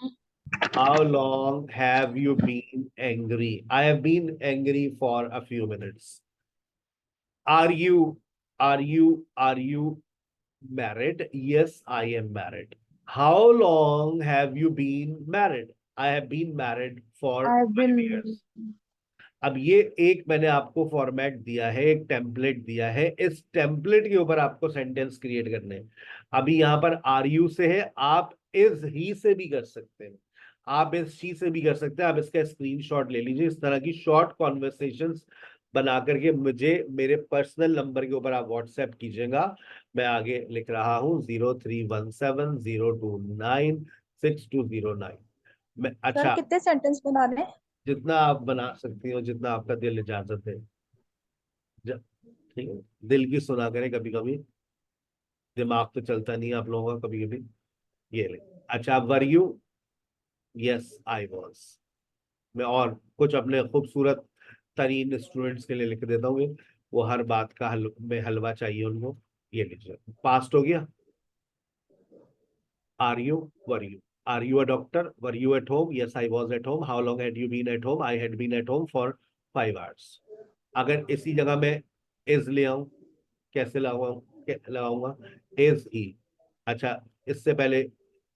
Speaker 1: how long have you been angry? I have been angry for a few minutes. Are you are you married? Yes, I am married. How long have you been married? I have been married for
Speaker 3: I've
Speaker 1: 5 years.
Speaker 3: been.
Speaker 1: अब ये एक मैंने आपको फॉर्मेट दिया है, एक टेम्पलेट दिया है, इस टेम्पलेट के ऊपर आपको सेंटेंस क्रिएट करने हैं। अभी यहाँ पर आर यू से है, आप इज ही से भी कर सकते हैं, आप इस शी से भी कर सकते हैं। आप इसका स्क्रीनशॉट ले लीजिए, इस तरह की शॉर्ट कॉन्वर्सेशंस बना करके मुझे मेरे पर्सनल नंबर के ऊपर आप व्हाट्सएप कीजिएगा। मैं आगे लिख रहा हूँ 031702962209। मैं
Speaker 3: सर
Speaker 1: अच्छा,
Speaker 3: कितने सेंटेंस बनाने हैं?
Speaker 1: जितना आप बना सकती हो, जितना आपका दिल इजाजत है। ठीक है, दिल की सुना करें, कभी कभी दिमाग तो चलता नहीं है आप लोगों का कभी कभी। ये ले, अच्छा, were you? Yes I was. मैं और कुछ अपने खूबसूरत तरीन स्टूडेंट्स के लिए लिख देता हूँ, वो हर बात का में हलवा चाहिए उनको। ये लीजिए, पास्ट हो गया। Are you, were you. Are you a doctor? Were you at home? Yes I was at home. How long had you been at home? I had been at home for 5 hours। अगर इसी जगह में इज ले आऊं, कैसे लगाऊंगा? Is he. अच्छा, इससे पहले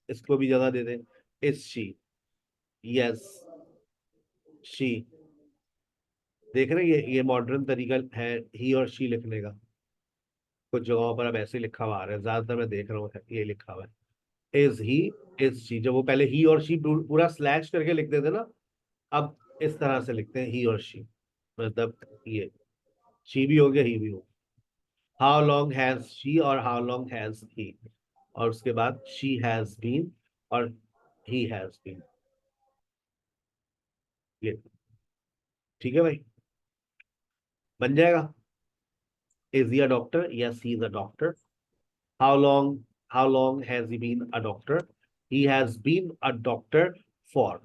Speaker 1: इसको भी जगह दे दें, इज शी? Yes she. देख रहे हैं, ये मॉडर्न तरीका है ही और शी लिखने का। कुछ जगहों पर अब ऐसे लिखा हुआ आ रहा है, ज्यादातर मैं देख रहा हूँ ये लिखा हुआ है इज ही, इज शी। जब वो पहले ही और शी पूरा स्लैश करके लिखते थे ना, अब इस तरह से लिखते हैं ही और शी, मतलब ये शी भी हो गया, ही भी हो गया। हाउ लॉन्ग हैज शी और हाउ लॉन्ग हैज ही, और उसके बाद शी हैज बीन और ही हैज बीन। ये ठीक है भाई, बन जाएगा। Is he a doctor? Yes he is a doctor. How long, how long has he been a doctor? He has been a doctor for.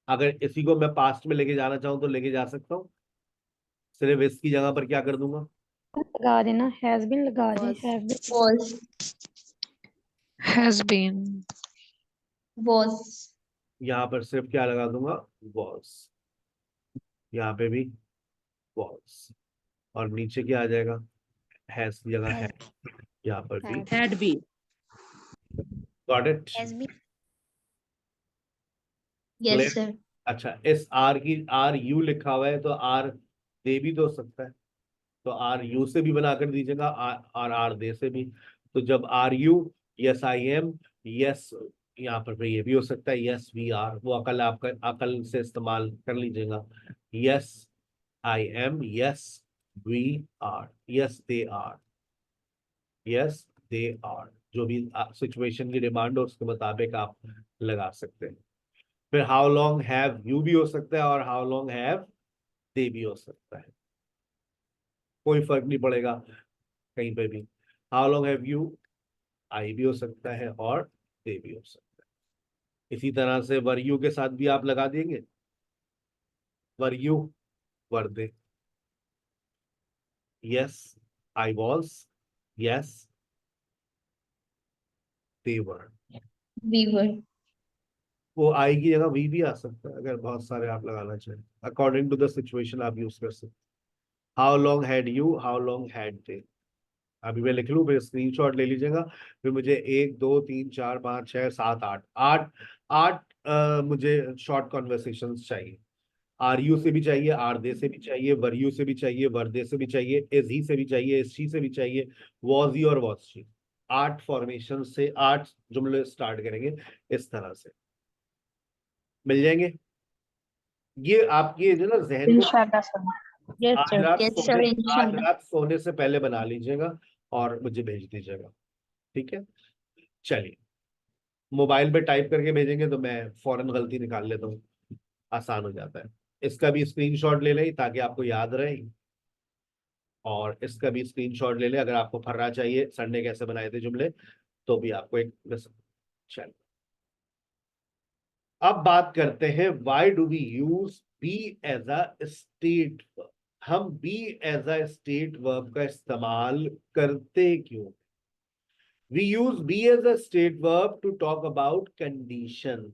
Speaker 1: अगर इसी को मैं पास्ट में लेके जाना चाहूं तो लेके जा सकता हूँ, सिर्फ इसकी जगह पर क्या कर दूंगा?
Speaker 4: लगा देना, हैज बीन लगा दे, have been,
Speaker 3: Was.
Speaker 4: Has been,
Speaker 3: Was.
Speaker 1: यहाँ पर सिर्फ क्या लगा दूंगा? वॉज। यहाँ पे भी वॉज, और नीचे क्या आ जाएगा? हैज की जगह है, यहाँ पर भी
Speaker 6: Had been.
Speaker 1: Got it.
Speaker 5: Has been.
Speaker 3: Yes, sir.
Speaker 1: अच्छा, इस आर की, आर यू लिखा हुआ है तो आर दे भी तो हो सकता है, तो आर यू से भी बनाकर दीजिएगा, और आर दे से भी। तो जब are you, yes I am, yes, यहाँ पर फिर ये भी हो सकता है यस वी आर, वो अकल आपका अकल से इस्तेमाल कर लीजिएगा। Yes I am, yes we are, yes they are, yes they are. जो भी सिचुएशन की डिमांड हो उसके मुताबिक आप लगा सकते हैं। फिर हाउ लॉन्ग हैव यू भी हो सकता है और हाउ लॉन्ग हैव दे भी हो सकता है, कोई फर्क नहीं पड़ेगा कहीं पे भी। हाउ लॉन्ग हैव यू, आई भी हो सकता है और दे भी हो सकता है। इसी तरह से वर यू के साथ भी आप लगा देंगे, were you, were they. Yes I was, yes they were.
Speaker 3: We were.
Speaker 1: वो आई की जगह वी भी आ सकता है, अगर बहुत सारे आप लगाना चाहें, अकॉर्डिंग टू द सिचुएशन आप यूज कर सकते। How long had you, how long had they. अभी मैं लिख लूँ, फिर स्क्रीनशॉट ले लीजिएगा। फिर मुझे 1 2 3 4 5 6 7 8 8 8 मुझे शॉर्ट कॉन्वर्सेशंस चाहिए। आर यू से भी चाहिए, आर दे से भी चाहिए, वर यू से भी चाहिए, वर दे से भी चाहिए, इज ही से भी चाहिए, इज शी से भी चाहिए, वॉज ही और वॉज शी। 8 फॉर्मेशन से 8 जुमले स्टार्ट करेंगे इस तरह से। मिल जाएंगे ये आपके जो ना जहन को।
Speaker 3: इंशाल्लाह सर।
Speaker 5: Yes,
Speaker 1: आज
Speaker 5: sir.
Speaker 1: रात
Speaker 5: Yes, sir.
Speaker 1: सोने आज
Speaker 5: Inshallah.
Speaker 1: रात सोने से पहले बना लीजिएगा और मुझे भेज दीजिएगा, ठीक है। चलिए, मोबाइल पे टाइप करके भेजेंगे तो मैं फौरन गलती निकाल लेता हूँ, आसान हो जाता है। इसका भी स्क्रीनशॉट ले लें ताकि आपको याद रहे, और इसका भी स्क्रीनशॉट ले लें अगर आपको फर्रा चाहिए संडे कैसे बनाए थे जुमले, तो भी आपको एक चलिए, अब बात करते हैं why do we use be as a state verb. हम be as a state verb का इस्तेमाल करते क्यों? We use be as a state verb to talk about condition.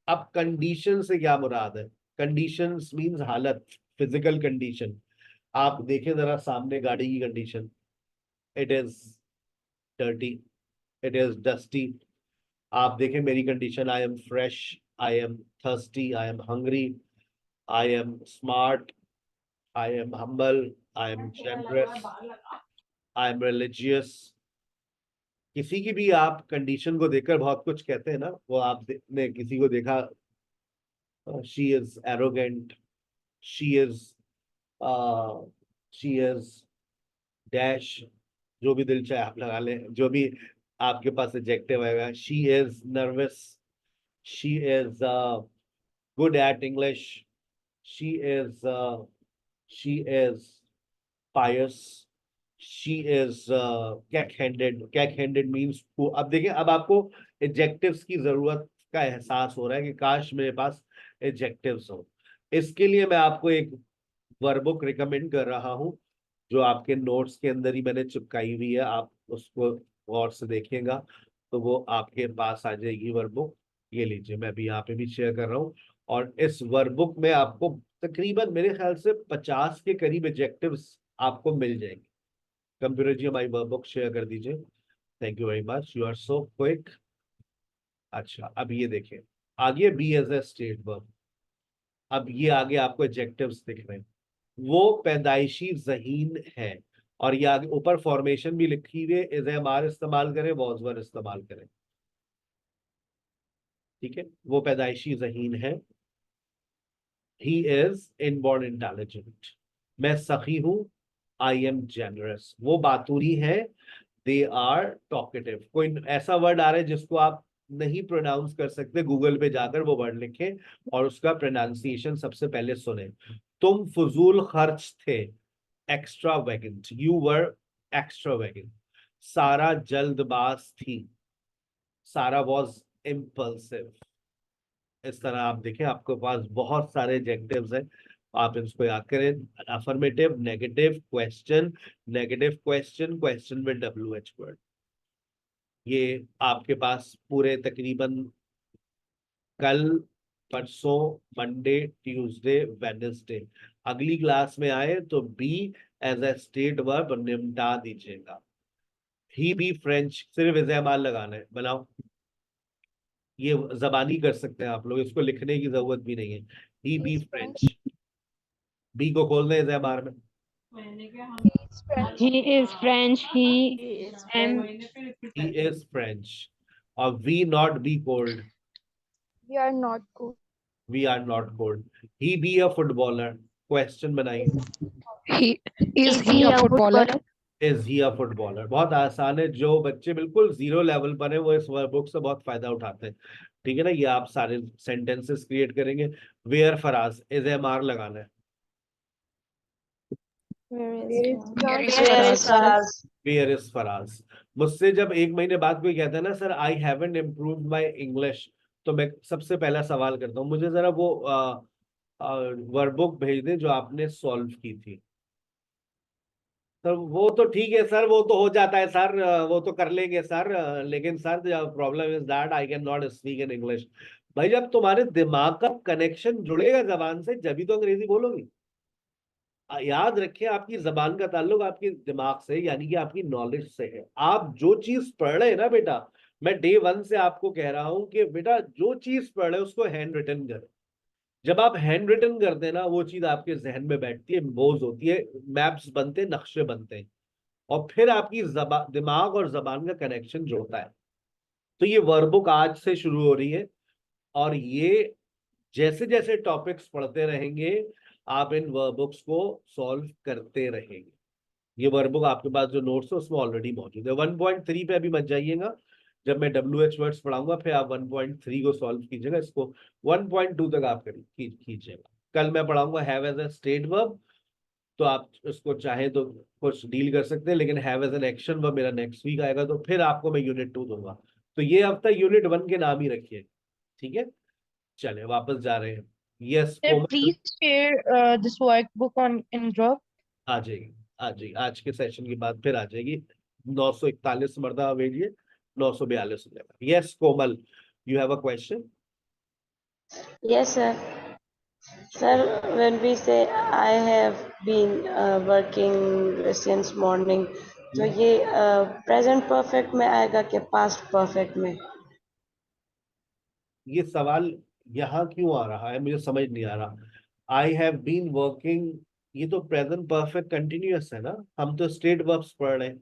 Speaker 1: अब कंडीशन से क्या मुराद है? कंडीशन मीन्स हालत, फिजिकल कंडीशन। आप देखें जरा सामने गाड़ी की condition, it is dirty, it is dusty. आप देखें मेरी condition, I am fresh, I am thirsty, I am hungry, I am smart, I am humble, I am generous, I am religious. किसी की भी आप कंडीशन को देखकर बहुत कुछ कहते हैं ना, वो आपने किसी को देखा, she is arrogant, she is she is dash, जो भी दिल चाहे आप लगा लें, जो भी आपके पास एडजेक्टिव आएगा। She is nervous, she is good at English, she is she is pious, she is cack-handed. Cack-handed means, अब देखिए, अब आपको एडजेक्टिव्स की जरूरत का एहसास हो रहा है कि काश मेरे पास एडजेक्टिव्स हो। इसके लिए मैं आपको एक वर्बुक रिकमेंड कर रहा हूं, जो आपके नोट्स के अंदर ही मैंने चिपकाई हुई है, आप उसको गौर से देखिएगा तो वो आपके पास आ जाएगी वर्बुक। ये लीजिए, मैं अभी यहाँ पे भी शेयर कर रहा हूँ, और इस वर्बुक में आपको तकरीबन मेरे ख्याल से 50 के करीब एडजेक्टिव्स आपको मिल जाएंगे। कंप्यूटर जी हमारी वर्बुक शेयर कर दीजिए। Thank you very much, you are so quick. अच्छा, अब ये देखिए, आगे be as a state verb. अब ये आगे आपको एडजेक्टिव्स दिख रहे हैं। वो पैदाइशी ज़हीन है, और ये आगे ऊपर फॉर्मेशन भी लिखी हुई है, इज एम आर इस्तेमाल करें, वॉज वर इस्तेमाल करें, ठीक है। वो पैदाइशी ज़हीन है, ही इज इनबॉर्न इंटेलिजेंट, मैं सखी हूं, आई एम जेनरस। वो बातूरी है, दे आर टॉकेटिव। कोई ऐसा वर्ड आ रहा है जिसको आप नहीं प्रोनाउंस कर सकते, गूगल पे जाकर वो वर्ड लिखें और उसका प्रोनाउंसिएशन सबसे पहले सुने। तुम फजूल खर्च थे, एक्स्ट्रावेगेंट, यू वर एक्स्ट्रावेगेंट। सारा जल्दबाज थी, सारा वॉज इम्पल्सिव। इस तरह आप देखें, आपके पास बहुत सारे एडजेक्टिव्स हैं, आप इसको याद करें। Affirmative, negative, question, negative question, question with WH word. ये आपके पास पूरे तकरीबन कल, परसों, मंडे, ट्यूसडे, वेडनेसडे, अगली क्लास में आए तो be as a state verb निपटा दीजिएगा। ही बी फ्रेंच, सिर्फ इज़ेमाल लगाना है, बनाओ। ये जबानी कर सकते हैं आप लोग, इसको लिखने की जरूरत भी नहीं है। ही बी फ्रेंच, बी को खोल दें इज़ेमाल में।
Speaker 4: He is French. Am
Speaker 1: He is French, और we not be cold,
Speaker 2: We are not good.
Speaker 1: we are not cold. He be a footballer, question बनाइए।
Speaker 5: Is he a footballer?
Speaker 1: Is he a footballer? बहुत आसान है, जो बच्चे बिल्कुल जीरो लेवल पर है वो इस वर्कबुक से बहुत फायदा उठाते हैं, ठीक है ना। ये आप सारे सेंटेंसेस क्रिएट करेंगे। Where Faraz, is am are लगाना है। Where is Faraz. मुझसे जब एक महीने बाद कोई कहता है ना, sir I haven't improved my English, तो मैं सबसे पहला सवाल करता हूँ, मुझे जरा वो वर्कबुक भेज दें जो आपने सॉल्व की थी। सर वो तो ठीक है सर, वो तो हो जाता है सर, वो तो कर लेंगे सर, लेकिन sir problem is that I can not speak in English. भाई जब तुम्हारे दिमाग का कनेक्शन जुड़ेगा जबान से, जब ही तो अंग्रेजी बोलोगी। याद रखें, आपकी जबान का ताल्लुक आपके दिमाग से यानी कि आपकी नॉलेज से है। आप जो चीज पढ़ रहे हैं ना बेटा, मैं डे 1 से आपको कह रहा हूं कि बेटा जो चीज पढ़ रहे हैं उसको हैंड रिटन करें। जब आप हैंड रिटन करते हैं ना, वो चीज आपके जहन में बैठती है, इम्पोज होती है, मैप्स बनते हैं, नक्शे बनते हैं, और फिर आपकी दिमाग और जबान का कनेक्शन जुड़ता है। तो ये वर्कबुक आज से शुरू हो रही है, और ये जैसे जैसे टॉपिक्स पढ़ते रहेंगे आप इन वर्कबुक्स को सॉल्व करते रहेंगे। ये वर्कबुक आपके पास जो नोट्स है उसमें ऑलरेडी मौजूद है। 1.3 पे अभी मत जाइएगा, जब मैं WH वर्ड्स पढ़ाऊंगा फिर आप 1.3 को सॉल्व कीजिएगा, इसको 1.2 तक आप कीजिएगा। कल मैं पढ़ाऊंगा have as a state verb, तो आप इसको चाहे तो कुछ डील कर सकते हैं, लेकिन have as an action verb मेरा नेक्स्ट वीक आएगा, तो फिर आपको मैं यूनिट 2 दूंगा। तो ये हफ्ता यूनिट 1 के नाम ही रखिए, ठीक है। चले वापस जा रहे हैं। Yes
Speaker 7: Sir,
Speaker 1: Komal,
Speaker 7: please share this workbook on in group.
Speaker 1: आ जाएगी, आ जाएगी, आज के सेशन के बाद फिर आ जाएगी। 941 मरतबा भेजिए, 942 हो जाएगा। Yes Komal, you have a question.
Speaker 8: Yes, sir. Sir, when we say I have been working since morning, तो ये present perfect में आएगा कि past perfect में?
Speaker 1: ये सवाल यहाँ क्यों आ रहा है मुझे समझ नहीं आ रहा। आई हैव बीन वर्किंग, ये तो प्रेजेंट परफेक्ट कंटिन्यूअस है ना, हम तो स्टेट वर्ब्स पढ़ रहे हैं,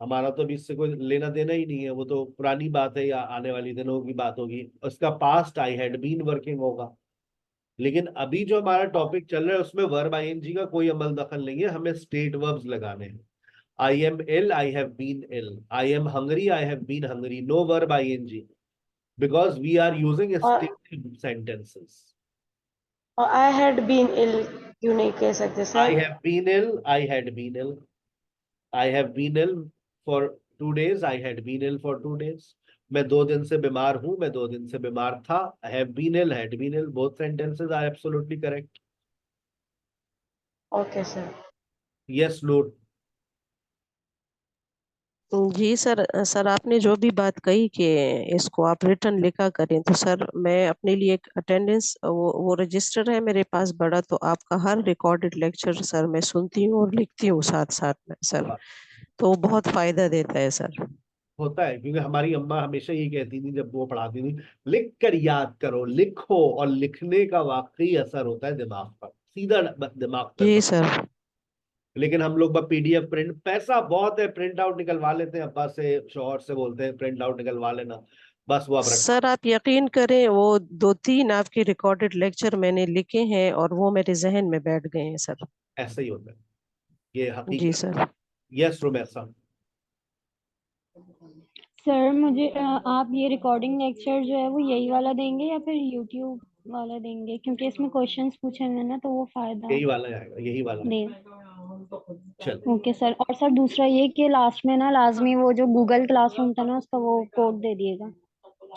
Speaker 1: हमारा तो अभी इससे कोई लेना देना ही नहीं है, वो तो पुरानी बात है या आने वाली दिनों की बात होगी। उसका past I had been working होगा। लेकिन अभी जो हमारा टॉपिक चल रहा है उसमें वर्ब आईएनजी का कोई अमल दखल नहीं है, हमें स्टेट वर्ब्स लगाने हैं। I am ill, I have been ill, I am hungry, I have been hungry, no verb I N G, because we are using
Speaker 8: और
Speaker 1: stative sentences.
Speaker 8: I had been ill क्यों नहीं कह सकते
Speaker 1: I
Speaker 8: sir?
Speaker 1: have been ill, I had been ill, I have been ill for 2 days, I had been ill for 2 days. मैं 2 दिन से बीमार हूं, मैं 2 दिन से बीमार था। I have been ill, had been ill, both sentences are absolutely correct.
Speaker 8: Okay, sir.
Speaker 1: Yes, Noor.
Speaker 9: Ji sir, sir आपने जो भी बात कही कि इसको आप रिटर्न लिखा करें, तो सर मैं अपने लिए एक अटेंडेंस वो रजिस्टर है मेरे पास बड़ा, तो आपका हर रिकॉर्डेड लेक्चर सर मैं सुनती हूँ और लिखती हूँ साथ साथ में सर, तो बहुत फायदा देता है सर।
Speaker 1: होता है, क्योंकि हमारी अम्मा हमेशा ये कहती थी जब वो पढ़ाती थी, लिख कर याद करो, लिखो, और लिखने का वाकई असर होता है दिमाग पर, सीधा दिमाग
Speaker 9: जी
Speaker 1: पर।
Speaker 9: सर।
Speaker 1: लेकिन हम लोग PDF प्रिंट, पैसा बहुत है, प्रिंट आउट निकलवा लेते हैं, अब्बा से शौहर से बोलते हैं प्रिंट आउट निकलवा लेना, बस वो अब रख।
Speaker 9: सर आप यकीन करें, वो 2-3 आपके रिकॉर्डेड लेक्चर मैंने लिखे हैं और वो मेरे जहन में बैठ गए हैं सर।
Speaker 1: ऐसा ही होता है, ये
Speaker 9: जी
Speaker 1: हकीकत।
Speaker 9: सर।
Speaker 1: यस रुमैसा।
Speaker 2: सर मुझे आप ये रिकॉर्डिंग लेक्चर जो है वो यही वाला देंगे या फिर यूट्यूब वाला देंगे, क्योंकि इसमें क्वेश्चंस पूछे हुए हैं ना, तो वो फायदा
Speaker 1: यही वाला आएगा, यही वाला
Speaker 2: दे।
Speaker 1: चल
Speaker 2: ओके सर। और सर दूसरा ये कि लास्ट में ना लाजमी वो जो गूगल क्लासरूम था ना उसका वो कोड दे दिएगा।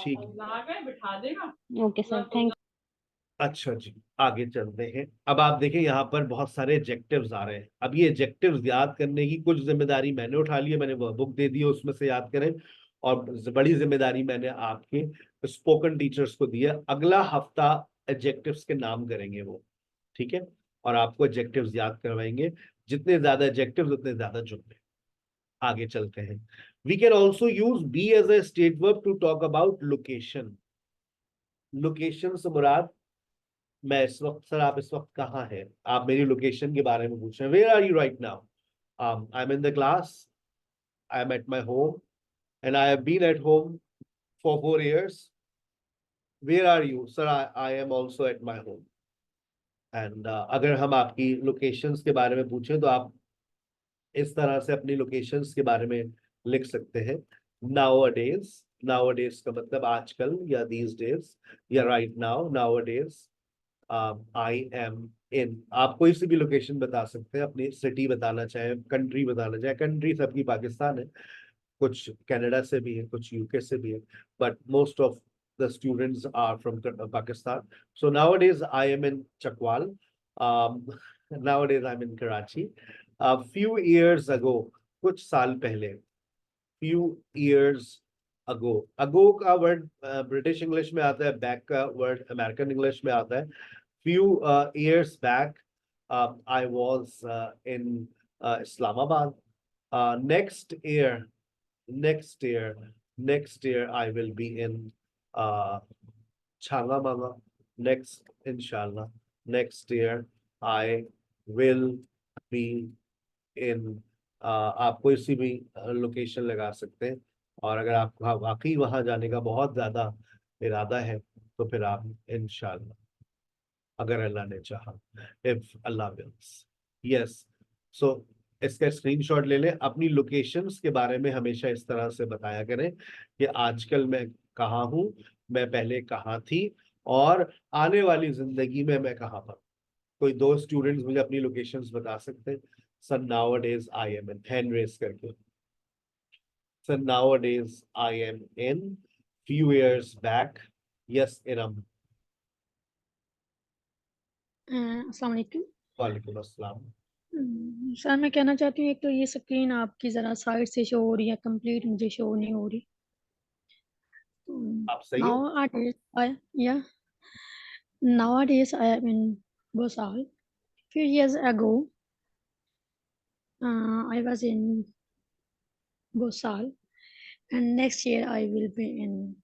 Speaker 1: ठीक है।
Speaker 2: Okay sir, thank.
Speaker 1: अच्छा जी, आगे चलते हैं। अब आप देखें यहाँ पर बहुत सारे एडजेक्टिव्स आ रहे हैं। अब ये एडजेक्टिव्स याद करने की कुछ जिम्मेदारी मैंने उठा ली है, मैंने वो बुक दे दी है, उसमें से याद करें, और बड़ी जिम्मेदारी मैंने आपके स्पोकन टीचर्स को दी है। अगला हफ्ता एडजेक्टिव्स के नाम करेंगे वो, ठीक है, और आपको एडजेक्टिव्स याद करवाएंगे। जितने ज्यादा एडजेक्टिव्स उतने ज्यादा जुमले। आगे चलते हैं। We can also use be as a state verb to talk about location. Location से मुराद, मैं इस वक्त, सर आप इस वक्त कहाँ हैं, आप मेरी लोकेशन के बारे में पूछ रहे हैं। Where are you right now? I am in the class, I am at my home, and I have been at home for 4 years. Where are you? Sir I am also at my home. And अगर हम आपकी लोकेशंस के बारे में पूछें तो आप इस तरह से अपनी लोकेशंस के बारे में लिख सकते हैं। नाउअडेज, नाउअडेज का मतलब आजकल या दीज डेज, या right now, nowadays. I am in, आप कोई सी भी लोकेशन बता सकते हैं, अपनी सिटी बताना चाहे, कंट्री बताना चाहे। कंट्री सबकी पाकिस्तान है, कुछ कनाडा से भी है, कुछ यूके से भी है, but most of the students are from Pakistan. So nowadays I am in Chakwal, nowadays I am in Karachi. few years ago, कुछ साल पहले, few years ago, ago का वर्ड ब्रिटिश इंग्लिश में आता है, बैक का वर्ड अमेरिकन इंग्लिश में आता है। few years back, I was in Islamabad. Next year, next year, next year, I will be in Changamanga. Next, inshallah, next year, I will be in आप कोई सी भी लोकेशन लगा सकते हैं, और अगर आपका वाकई वहां जाने का बहुत ज्यादा इरादा है तो फिर आप इंशाल्लाह, अगर अल्लाह ने चाहा, इफ अल्लाह विल्स, यस। सो इसका स्क्रीनशॉट ले लें। अपनी लोकेशंस के बारे में हमेशा इस तरह से बताया करें कि आजकल मैं कहाँ हूँ, मैं पहले कहाँ थी, और आने वाली जिंदगी में मैं कहाँ पर। कोई दो स्टूडेंट्स मुझे अपनी लोकेशंस बता सकते हैं? Sir nowadays I am in, hand raise करके। Sir nowadays I am in, few years back, yes, Iram.
Speaker 4: अस्सलाम वालेकुम।
Speaker 1: वालेकुम अस्सलाम।
Speaker 4: सर मैं कहना चाहती हूँ, एक तो ये स्क्रीन आपकी ज़रा साइड से शो हो रही है, कंप्लीट मुझे शो नहीं हो रही।
Speaker 1: आप सही हो?
Speaker 4: Nowadays I am in Bhosal. Few years ago, I was in Bhosal, and next year I will be in.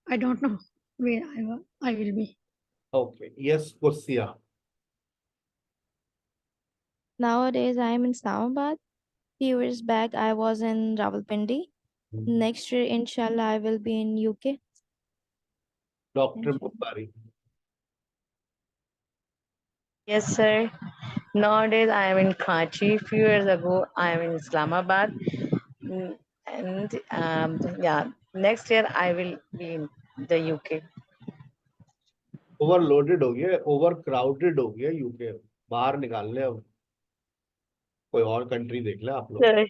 Speaker 4: I don't know where I will be.
Speaker 1: Okay, yes, Kursia.
Speaker 5: Nowadays, I am in Islamabad. Few years back, I was in Rawalpindi. Next year, inshallah, I will be in UK.
Speaker 1: Dr.
Speaker 5: Inshallah.
Speaker 1: Mubari.
Speaker 7: Yes, sir. Nowadays, I am in Karachi. Few years ago, I am in Islamabad. And yeah, next year I will be in the UK.
Speaker 1: Overloaded हो गया, ओवर क्राउडेड हो गया यूके, बाहर निकाल ले अब, कोई और कंट्री देख ले आप लोग।
Speaker 7: Sir.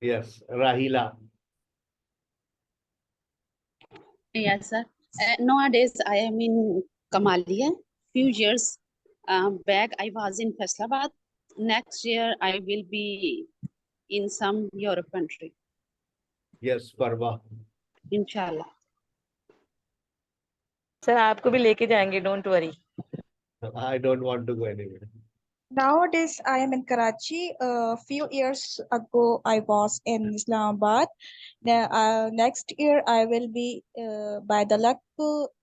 Speaker 1: यस, राहिला।
Speaker 6: Yes, sir. Nowadays, I am in Kamalia. Few years back, I was in Faisalabad. Next year, I will be in some Europe country,
Speaker 1: yes, Parwa.
Speaker 6: inshallah.
Speaker 7: सर आपको भी लेके जाएंगे, don't worry.
Speaker 1: I don't want to go anywhere.
Speaker 3: Nowadays, I am in Karachi. A few years ago, I was in Islamabad. Next year, I will be, by the luck,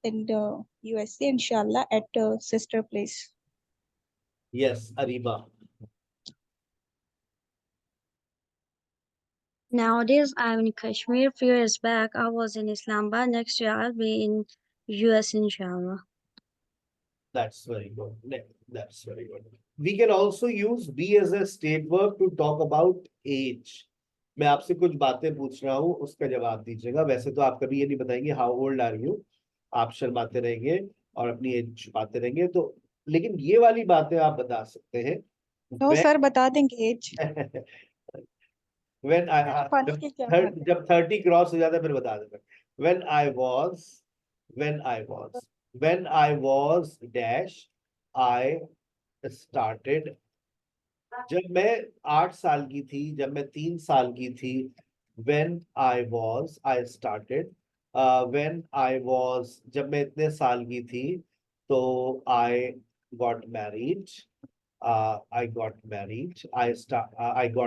Speaker 3: in the USA, inshallah, at a sister place.
Speaker 1: Yes, Areeba.
Speaker 10: Nowadays, I'm in Kashmir. Few years back, I was in Islamabad. Next year, I'll be in US, inshallah.
Speaker 1: That's very good. That's very good. We can also use be as a state verb to talk about age. मैं आपसे कुछ बातें पूछ रहा हूँ, उसका जवाब दीजिएगा। वैसे तो आप कभी ये नहीं बताएंगे हाउ ओल्ड आर यू, आप शर्माते रहेंगे और अपनी एज छुपाते रहेंगे, तो लेकिन ये वाली बातें आप बता सकते हैं।
Speaker 3: No, sir, बता देंगे age.
Speaker 1: when जब 30 क्रॉस हो जाता है फिर बता देना। when I was dash, I started, जब मैं 8 साल की थी, जब मैं 3 साल की थी, when I started, when I was, जब मैं इतने साल की थी, तो I got married, I got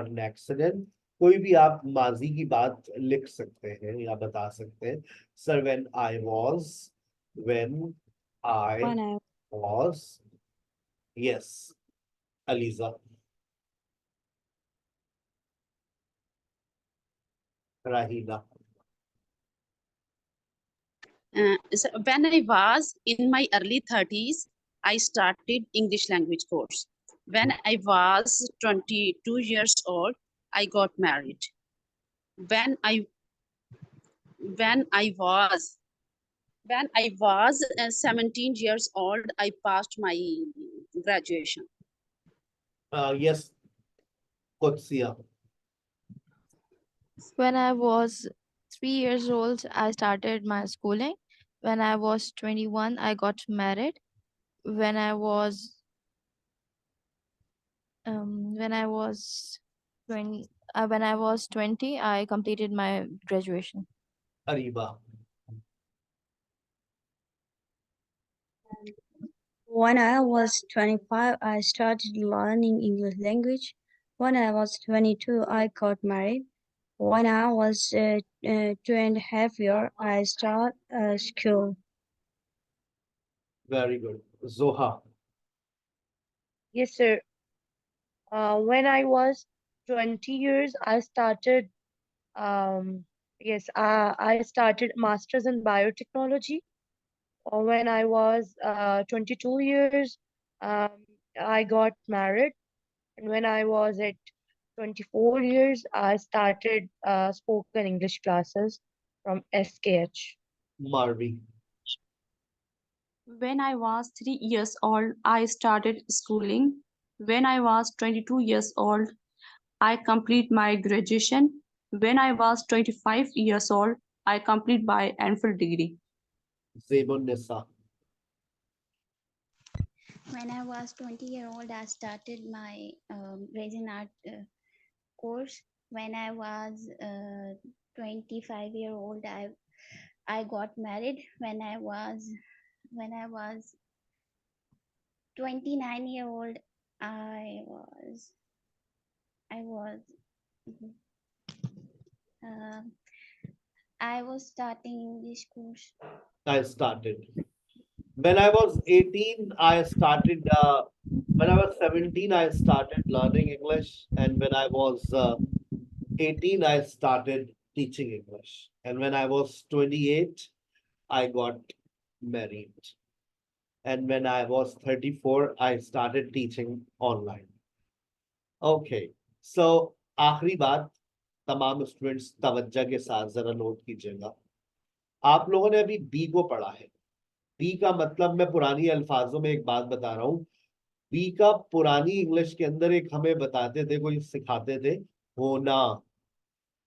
Speaker 1: an accident। कोई भी आप माजी की बात लिख सकते हैं या बता सकते हैं। Sir when I was yes, Aliza। Rahila।
Speaker 6: So when I was in my early 30s, I started English language course. When I was 22 years old, I got married. When I was 17 years old, I passed my graduation.
Speaker 1: Yes, Qudsiya।
Speaker 5: When I was 3 years old, I started my schooling. When I was 21, I got married. When I was 20, I completed my graduation.
Speaker 1: Ariba।
Speaker 10: When I was 25, I started learning English language. When I was 22, I got married. When I was 2.5 years, I started school.
Speaker 1: Very good. Zoha.
Speaker 11: Yes, sir. When I was 20 years, I started, I started Masters in Biotechnology. When I was 22 years, um, I got married. And when I was at 24 years, I started spoken English classes from SKH.
Speaker 1: Marvi.
Speaker 12: When I was 3 years old, I started schooling. When I was 22 years old, I complete my graduation. When I was 25 years old, I complete my MPhil degree.
Speaker 1: Zebun Nisa.
Speaker 13: When I was 20-year-old, I started my Raisin Art course. When I was 25-year-old, I got married. When I was 29-year-old, I was starting English course.
Speaker 1: I started. When I was 18, I started, when I was 17, I started learning English. And when I was 18, I started teaching English. And when I was 28, I got married. And when I was 34, I started teaching online. Okay, so आखिरी बात तमाम स्टूडेंट्स तवज्जो के साथ जरा नोट कीजिएगा। आप लोगों ने अभी बी को पढ़ा है। बी का मतलब मैं पुरानी अल्फाजों में एक बात बता रहा हूँ। बी का पुरानी इंग्लिश के अंदर एक हमें बताते थे, कोई सिखाते थे, होना।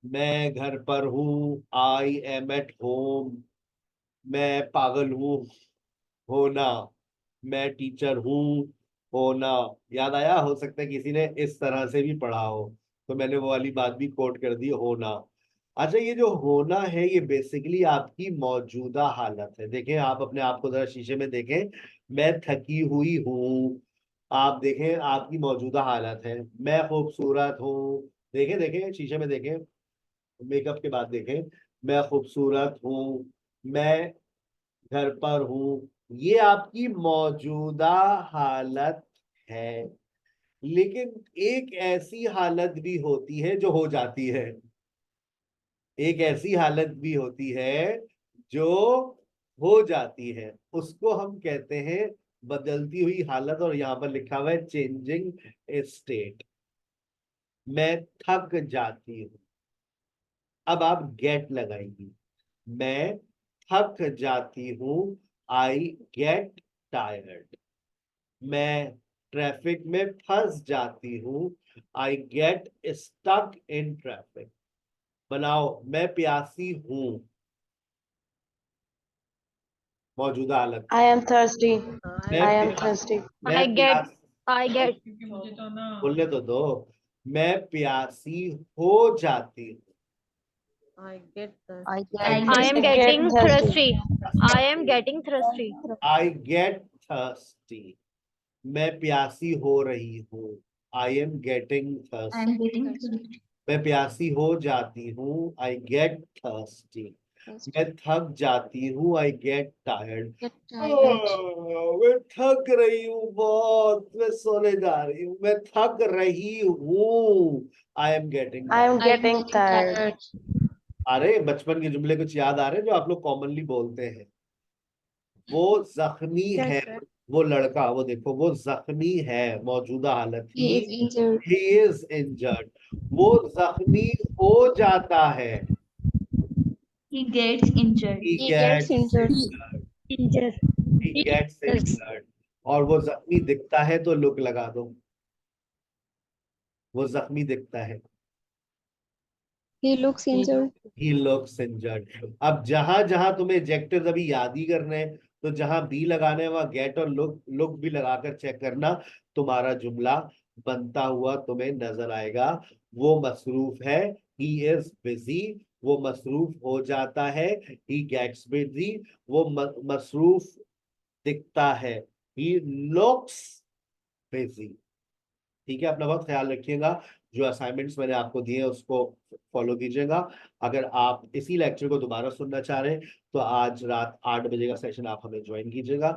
Speaker 1: मैं घर पर हूँ, आई एम एट होम। मैं पागल हूँ, होना। मैं टीचर हूँ, होना। याद आया? हो सकता है किसी ने इस तरह से भी पढ़ा हो, तो मैंने वो वाली बात भी कोट कर दी, होना। अच्छा, ये जो होना है ये बेसिकली आपकी मौजूदा हालत है। देखें, आप अपने आप को जरा शीशे में देखें। मैं थकी हुई हूँ, आप देखें आपकी मौजूदा हालत है। मैं खूबसूरत हूँ, देखें देखें शीशे में देखें, मेकअप के बाद देखें। मैं खूबसूरत हूँ, मैं घर पर हूँ, ये आपकी मौजूदा हालत है। लेकिन एक ऐसी हालत भी होती है जो हो जाती है, एक ऐसी हालत भी होती है जो हो जाती है, उसको हम कहते हैं बदलती हुई हालत। और यहां पर लिखा हुआ है चेंजिंग स्टेट। मैं थक जाती हूँ, अब आप गेट लगाएंगी। मैं थक जाती हूँ, आई गेट टायर्ड। मैं ट्रैफिक में फंस जाती हूँ, I get stuck in traffic. बनाओ, मैं प्यासी हूँ, मौजूदा हालत।
Speaker 8: I am thirsty. I am
Speaker 1: मैं
Speaker 8: thirsty.
Speaker 11: I get
Speaker 1: बोलने तो दो। मैं प्यासी हो जाती हूँ,
Speaker 7: I get the
Speaker 11: I am getting thirsty. I am getting thirsty.
Speaker 1: I get thirsty. मैं प्यासी हो रही हूँ, आई एम गेटिंग थर्स्टी। मैं प्यासी हो जाती हूँ, आई गेट थर्स्टी। मैं थक जाती हूँ, आई गेट टायर्ड। मैं थक रही हूँ बहुत, मैं सोने जा रही हूँ। मैं थक रही हूँ, I am getting
Speaker 8: I am getting tired.
Speaker 1: अरे बचपन के जुमले कुछ याद आ रहे हैं जो आप लोग कॉमनली बोलते हैं? वो जख्मी है, वो लड़का, वो देखो वो जख्मी है, मौजूदा हालत
Speaker 2: He
Speaker 1: की।
Speaker 2: is injured.
Speaker 1: He is injured. वो जख्मी हो जाता है।
Speaker 14: He gets injured.
Speaker 1: He
Speaker 2: He
Speaker 1: gets
Speaker 2: gets injured.
Speaker 1: injured. He gets injured. और वो जख्मी दिखता है तो लुक लगा दो। वो जख्मी दिखता है।
Speaker 2: He looks injured.
Speaker 1: He looks injured. अब जहां जहां तुम्हें एडजेक्टिव्स अभी याद ही करने हैं, तो जहां बी लगाने हैं वहां गेट और लुक भी लगाकर चेक करना, तुम्हारा जुमला बनता हुआ तुम्हें नजर आएगा। वो मसरूफ है, he is busy। वो मसरूफ हो जाता है, he gets busy। वो मसरूफ दिखता है, He looks busy. ठीक है, अपना बहुत ख्याल रखिएगा। जो असाइनमेंट्स मैंने आपको दिए हैं उसको फॉलो कीजिएगा। अगर आप इसी लेक्चर को दोबारा सुनना चाह रहे हैं तो आज रात 8 बजे का सेशन आप हमें ज्वाइन कीजिएगा।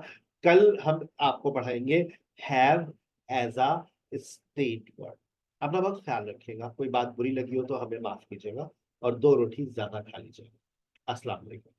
Speaker 1: कल हम आपको पढ़ाएंगे have as a state word. अपना बहुत ख्याल रखिएगा। कोई बात बुरी लगी हो तो हमें माफ कीजिएगा और 2 रोटी ज्यादा खा लीजिएगा। अस्सलाम वालेकुम।